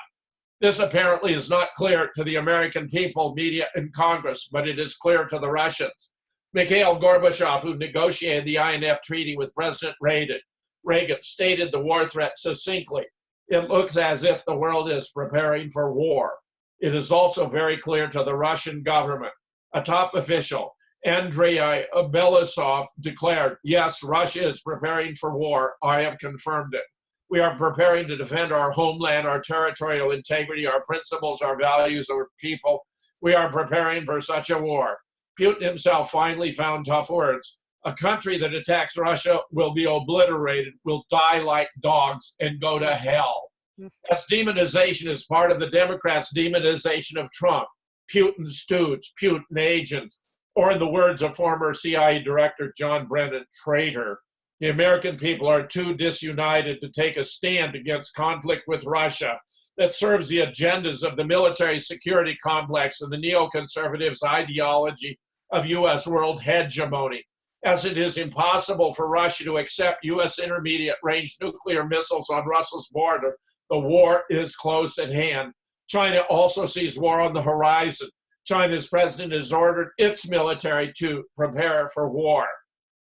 This apparently is not clear to the American people, media, and Congress, but it is clear to the Russians. Mikhail Gorbachev, who negotiated the INF treaty with President Reagan, stated the war threat succinctly. It looks as if the world is preparing for war. It is also very clear to the Russian government. A top official, Andrei Belousov, declared, yes, Russia is preparing for war. I have confirmed it. We are preparing to defend our homeland, our territorial integrity, our principles, our values, our people. We are preparing for such a war. Putin himself finally found tough words. A country that attacks Russia will be obliterated, will die like dogs, and go to hell. This demonization is part of the Democrats' demonization of Trump, Putin stooge, Putin agent, or in the words of former CIA Director John Brennan, traitor. The American people are too disunited to take a stand against conflict with Russia that serves the agendas of the military security complex and the neoconservatives' ideology of U.S. world hegemony. As it is impossible for Russia to accept U.S. intermediate-range nuclear missiles on Russia's border, the war is close at hand. China also sees war on the horizon. China's president has ordered its military to prepare for war.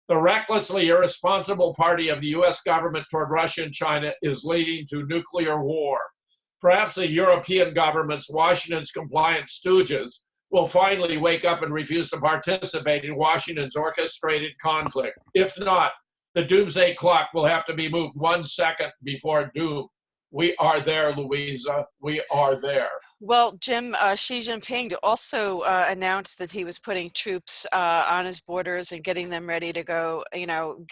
The recklessly irresponsible party of the U.S. government toward Russia and China is leading to nuclear war. Perhaps the European governments, Washington's compliant stooges, will finally wake up and refuse to participate in Washington's orchestrated conflict. If not, the doomsday clock will have to be moved 1 second before doom. We are there, Louisa. We are there. Well, Jim, Xi Jinping also announced that he was putting troops on his borders and getting them ready to go.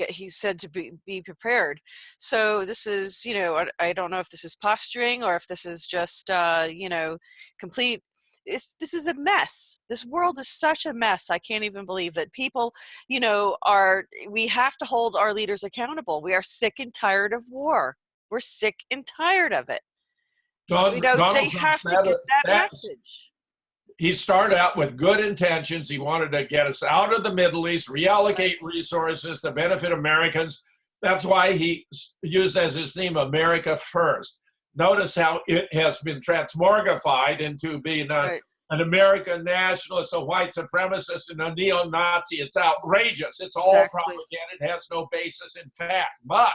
He said to be prepared. So this is, I don't know if this is posturing or if this is just, complete. This is a mess. This world is such a mess. I can't even believe that people, we have to hold our leaders accountable. We are sick and tired of war. We're sick and tired of it. They have to get that message. He started out with good intentions. He wanted to get us out of the Middle East, reallocate resources to benefit Americans. That's why he used as his theme, America First. Notice how it has been transmogrified into being an American nationalist, a white supremacist, and a neo-Nazi. It's outrageous. It's all propaganda. It has no basis in fact. But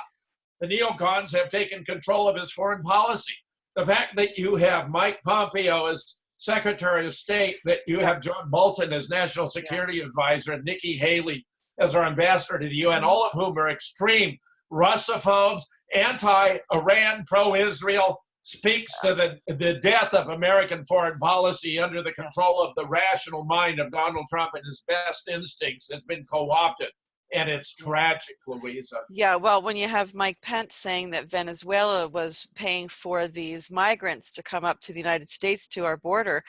the neocons have taken control of his foreign policy. The fact that you have Mike Pompeo as Secretary of State, that you have John Bolton as National Security Advisor, and Nikki Haley as our ambassador to the UN, all of whom are extreme Russophobes, anti-Iran, pro-Israel, speaks to the death of American foreign policy under the control of the rational mind of Donald Trump, and his best instincts has been co-opted. And it's tragic, Louisa. Yeah, well, when you have Mike Pence saying that Venezuela was paying for these migrants to come up to the United States to our border,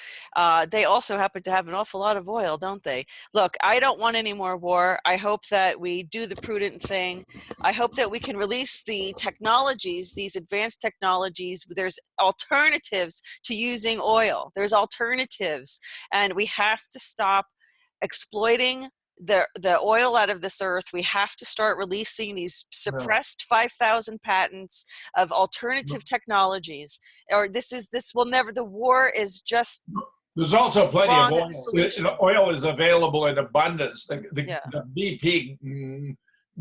they also happen to have an awful lot of oil, don't they? Look, I don't want any more war. I hope that we do the prudent thing. I hope that we can release the technologies, these advanced technologies. There's alternatives to using oil. There's alternatives. And we have to stop exploiting the oil out of this earth. We have to start releasing these suppressed 5,000 patents of alternative technologies. Or the war is just. There's also plenty of oil. Oil is available in abundance. The BP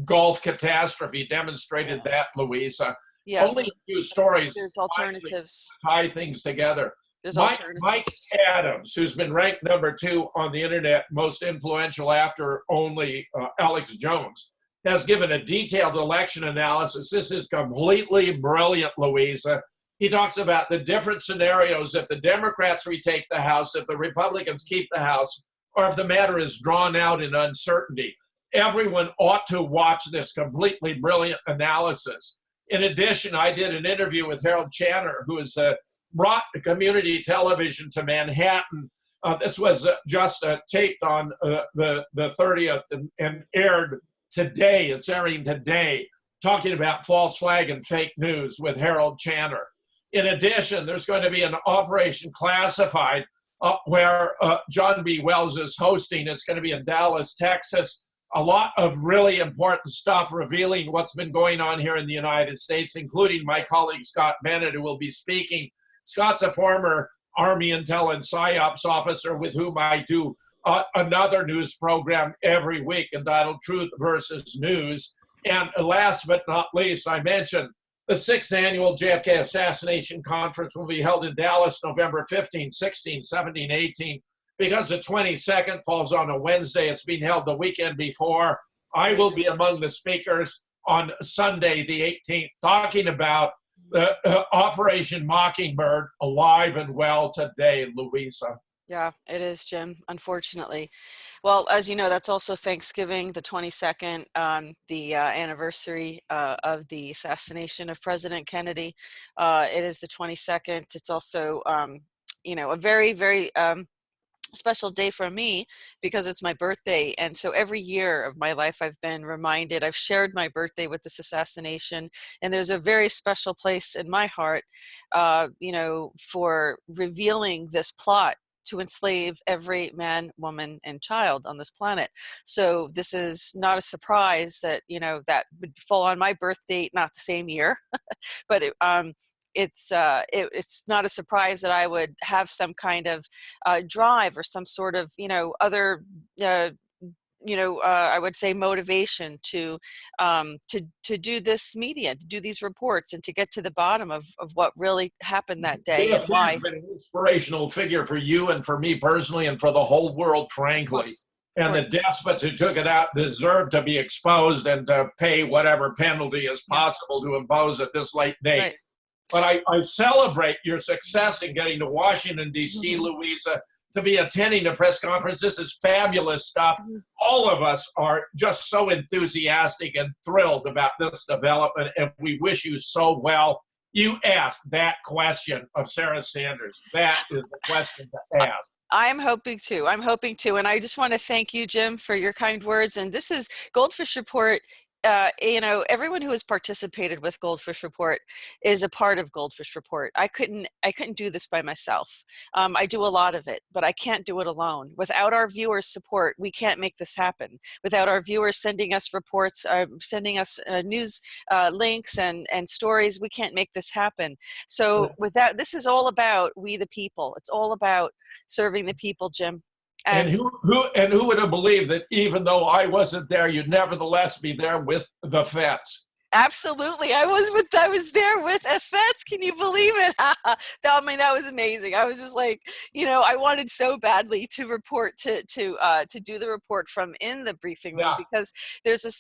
Gulf catastrophe demonstrated that, Louisa. Yeah. Only a few stories. There's alternatives. Tie things together. Mike Adams, who's been ranked number 2 on the internet, most influential after only Alex Jones, has given a detailed election analysis. This is completely brilliant, Louisa. He talks about the different scenarios if the Democrats retake the House, if the Republicans keep the House, or if the matter is drawn out in uncertainty. Everyone ought to watch this completely brilliant analysis. In addition, I did an interview with Harold Channer, who has brought community television to Manhattan. This was just taped on the 30th and aired today. It's airing today, talking about false flag and fake news with Harold Channer. In addition, there's going to be an Operation Classified where John B. Wells is hosting. It's going to be in Dallas, Texas. A lot of really important stuff revealing what's been going on here in the United States, including my colleague Scott Bennett, who will be speaking. Scott's a former Army Intel and PSYOPs officer with whom I do another news program every week entitled Truth versus News. And last but not least, I mentioned the 6th annual JFK Assassination Conference will be held in Dallas November 15, 16, 17, 18. Because the 22nd falls on a Wednesday, it's being held the weekend before. I will be among the speakers on Sunday, the 18th, talking about Operation Mockingbird, alive and well today, Louisa. Yeah, it is, Jim, unfortunately. Well, as you know, that's also Thanksgiving, the 22nd, the anniversary of the assassination of President Kennedy. It is the 22nd. It's also, a very, very special day for me because it's my birthday. And so every year of my life, I've been reminded, I've shared my birthday with this assassination. And there's a very special place in my heart, for revealing this plot to enslave every man, woman, and child on this planet. So this is not a surprise that, that would fall on my birth date, not the same year, but it's not a surprise that I would have some kind of drive or some sort of, other, I would say motivation to do this media, to do these reports, and to get to the bottom of what really happened that day and why. Has been an inspirational figure for you and for me personally and for the whole world, frankly. And the despots who took it out deserve to be exposed and to pay whatever penalty is possible to impose at this late date. Right. But I celebrate your success in getting to Washington, D.C., Louisa, to be attending the press conference. This is fabulous stuff. All of us are just so enthusiastic and thrilled about this development, and we wish you so well. You asked that question of Sarah Sanders. That is the question to ask. I'm hoping to. And I just want to thank you, Jim, for your kind words. And this is GoldFish Report. Everyone who has participated with GoldFish Report is a part of GoldFish Report. I couldn't do this by myself. I do a lot of it, but I can't do it alone. Without our viewers' support, we can't make this happen. Without our viewers sending us reports, sending us news links and stories, we can't make this happen. So with that, this is all about we the people. It's all about serving the people, Jim. And who would have believed that even though I wasn't there, you'd nevertheless be there with the vets? Absolutely. I was there with vets. Can you believe it? That was amazing. I was just like, I wanted so badly to report to do the report from in the briefing room, because there's a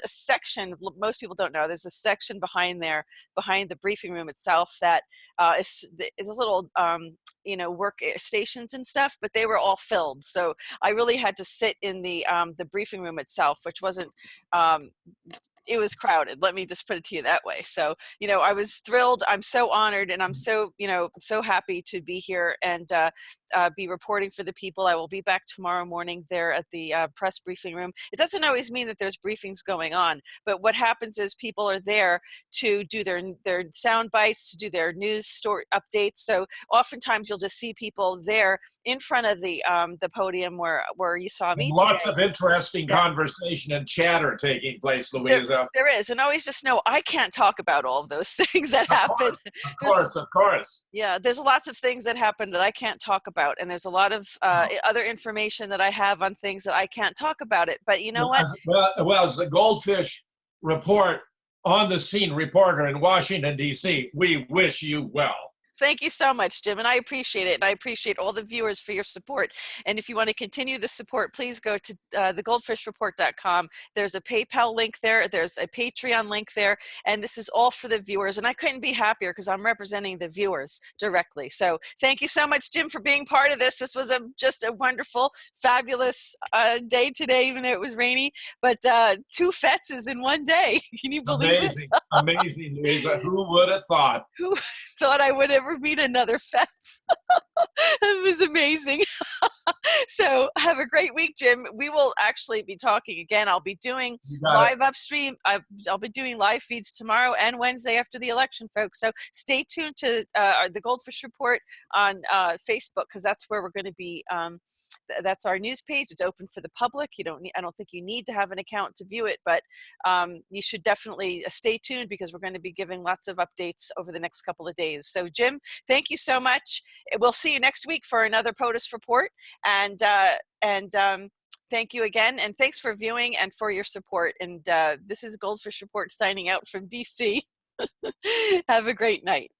section, most people don't know, there's a section behind the briefing room itself that is a little work stations and stuff, but they were all filled. So I really had to sit in the briefing room itself, which wasn't, it was crowded. Let me just put it to you that way. So, I was thrilled. I'm so honored, and I'm so, so happy to be here and be reporting for the people. I will be back tomorrow morning there at the press briefing room. It doesn't always mean that there's briefings going on, but what happens is people are there to do their sound bites, to do their news story updates. So oftentimes you'll just see people there in front of the podium where you saw me Lots today. Of interesting conversation and chatter taking place, Louisa. There is, and always just know I can't talk about all of those things that happen. Of course. Yeah, there's lots of things that happen that I can't talk about, and there's a lot of other information that I have on things that I can't talk about it. But you know what? Well, as the GoldFish Report on the scene reporter in Washington, D.C., we wish you well. Thank you so much, Jim, and I appreciate it. And I appreciate all the viewers for your support. And if you want to continue the support, please go to thegoldfishreport.com. There's a PayPal link there. There's a Patreon link there. And this is all for the viewers. And I couldn't be happier because I'm representing the viewers directly. So thank you so much, Jim, for being part of this. This was just a wonderful, fabulous day today, even though it was rainy. But 2 fetzes in one day. Can you believe it? Amazing, amazing, Louisa. Who would have thought? Who thought I would ever meet another Fetz? It was amazing. So have a great week, Jim. We will actually be talking again. I'll be doing live upstream. I'll be doing live feeds tomorrow and Wednesday after the election, folks. So stay tuned to the GoldFish Report on Facebook, because that's where we're going to be. That's our news page. It's open for the public. I don't think you need to have an account to view it, but you should definitely stay tuned, because we're going to be giving lots of updates over the next couple of days. So Jim, thank you so much. We'll see you next week for another POTUS report. And thank you again, and thanks for viewing and for your support. And this is GoldFish Report signing out from DC. Have a great night.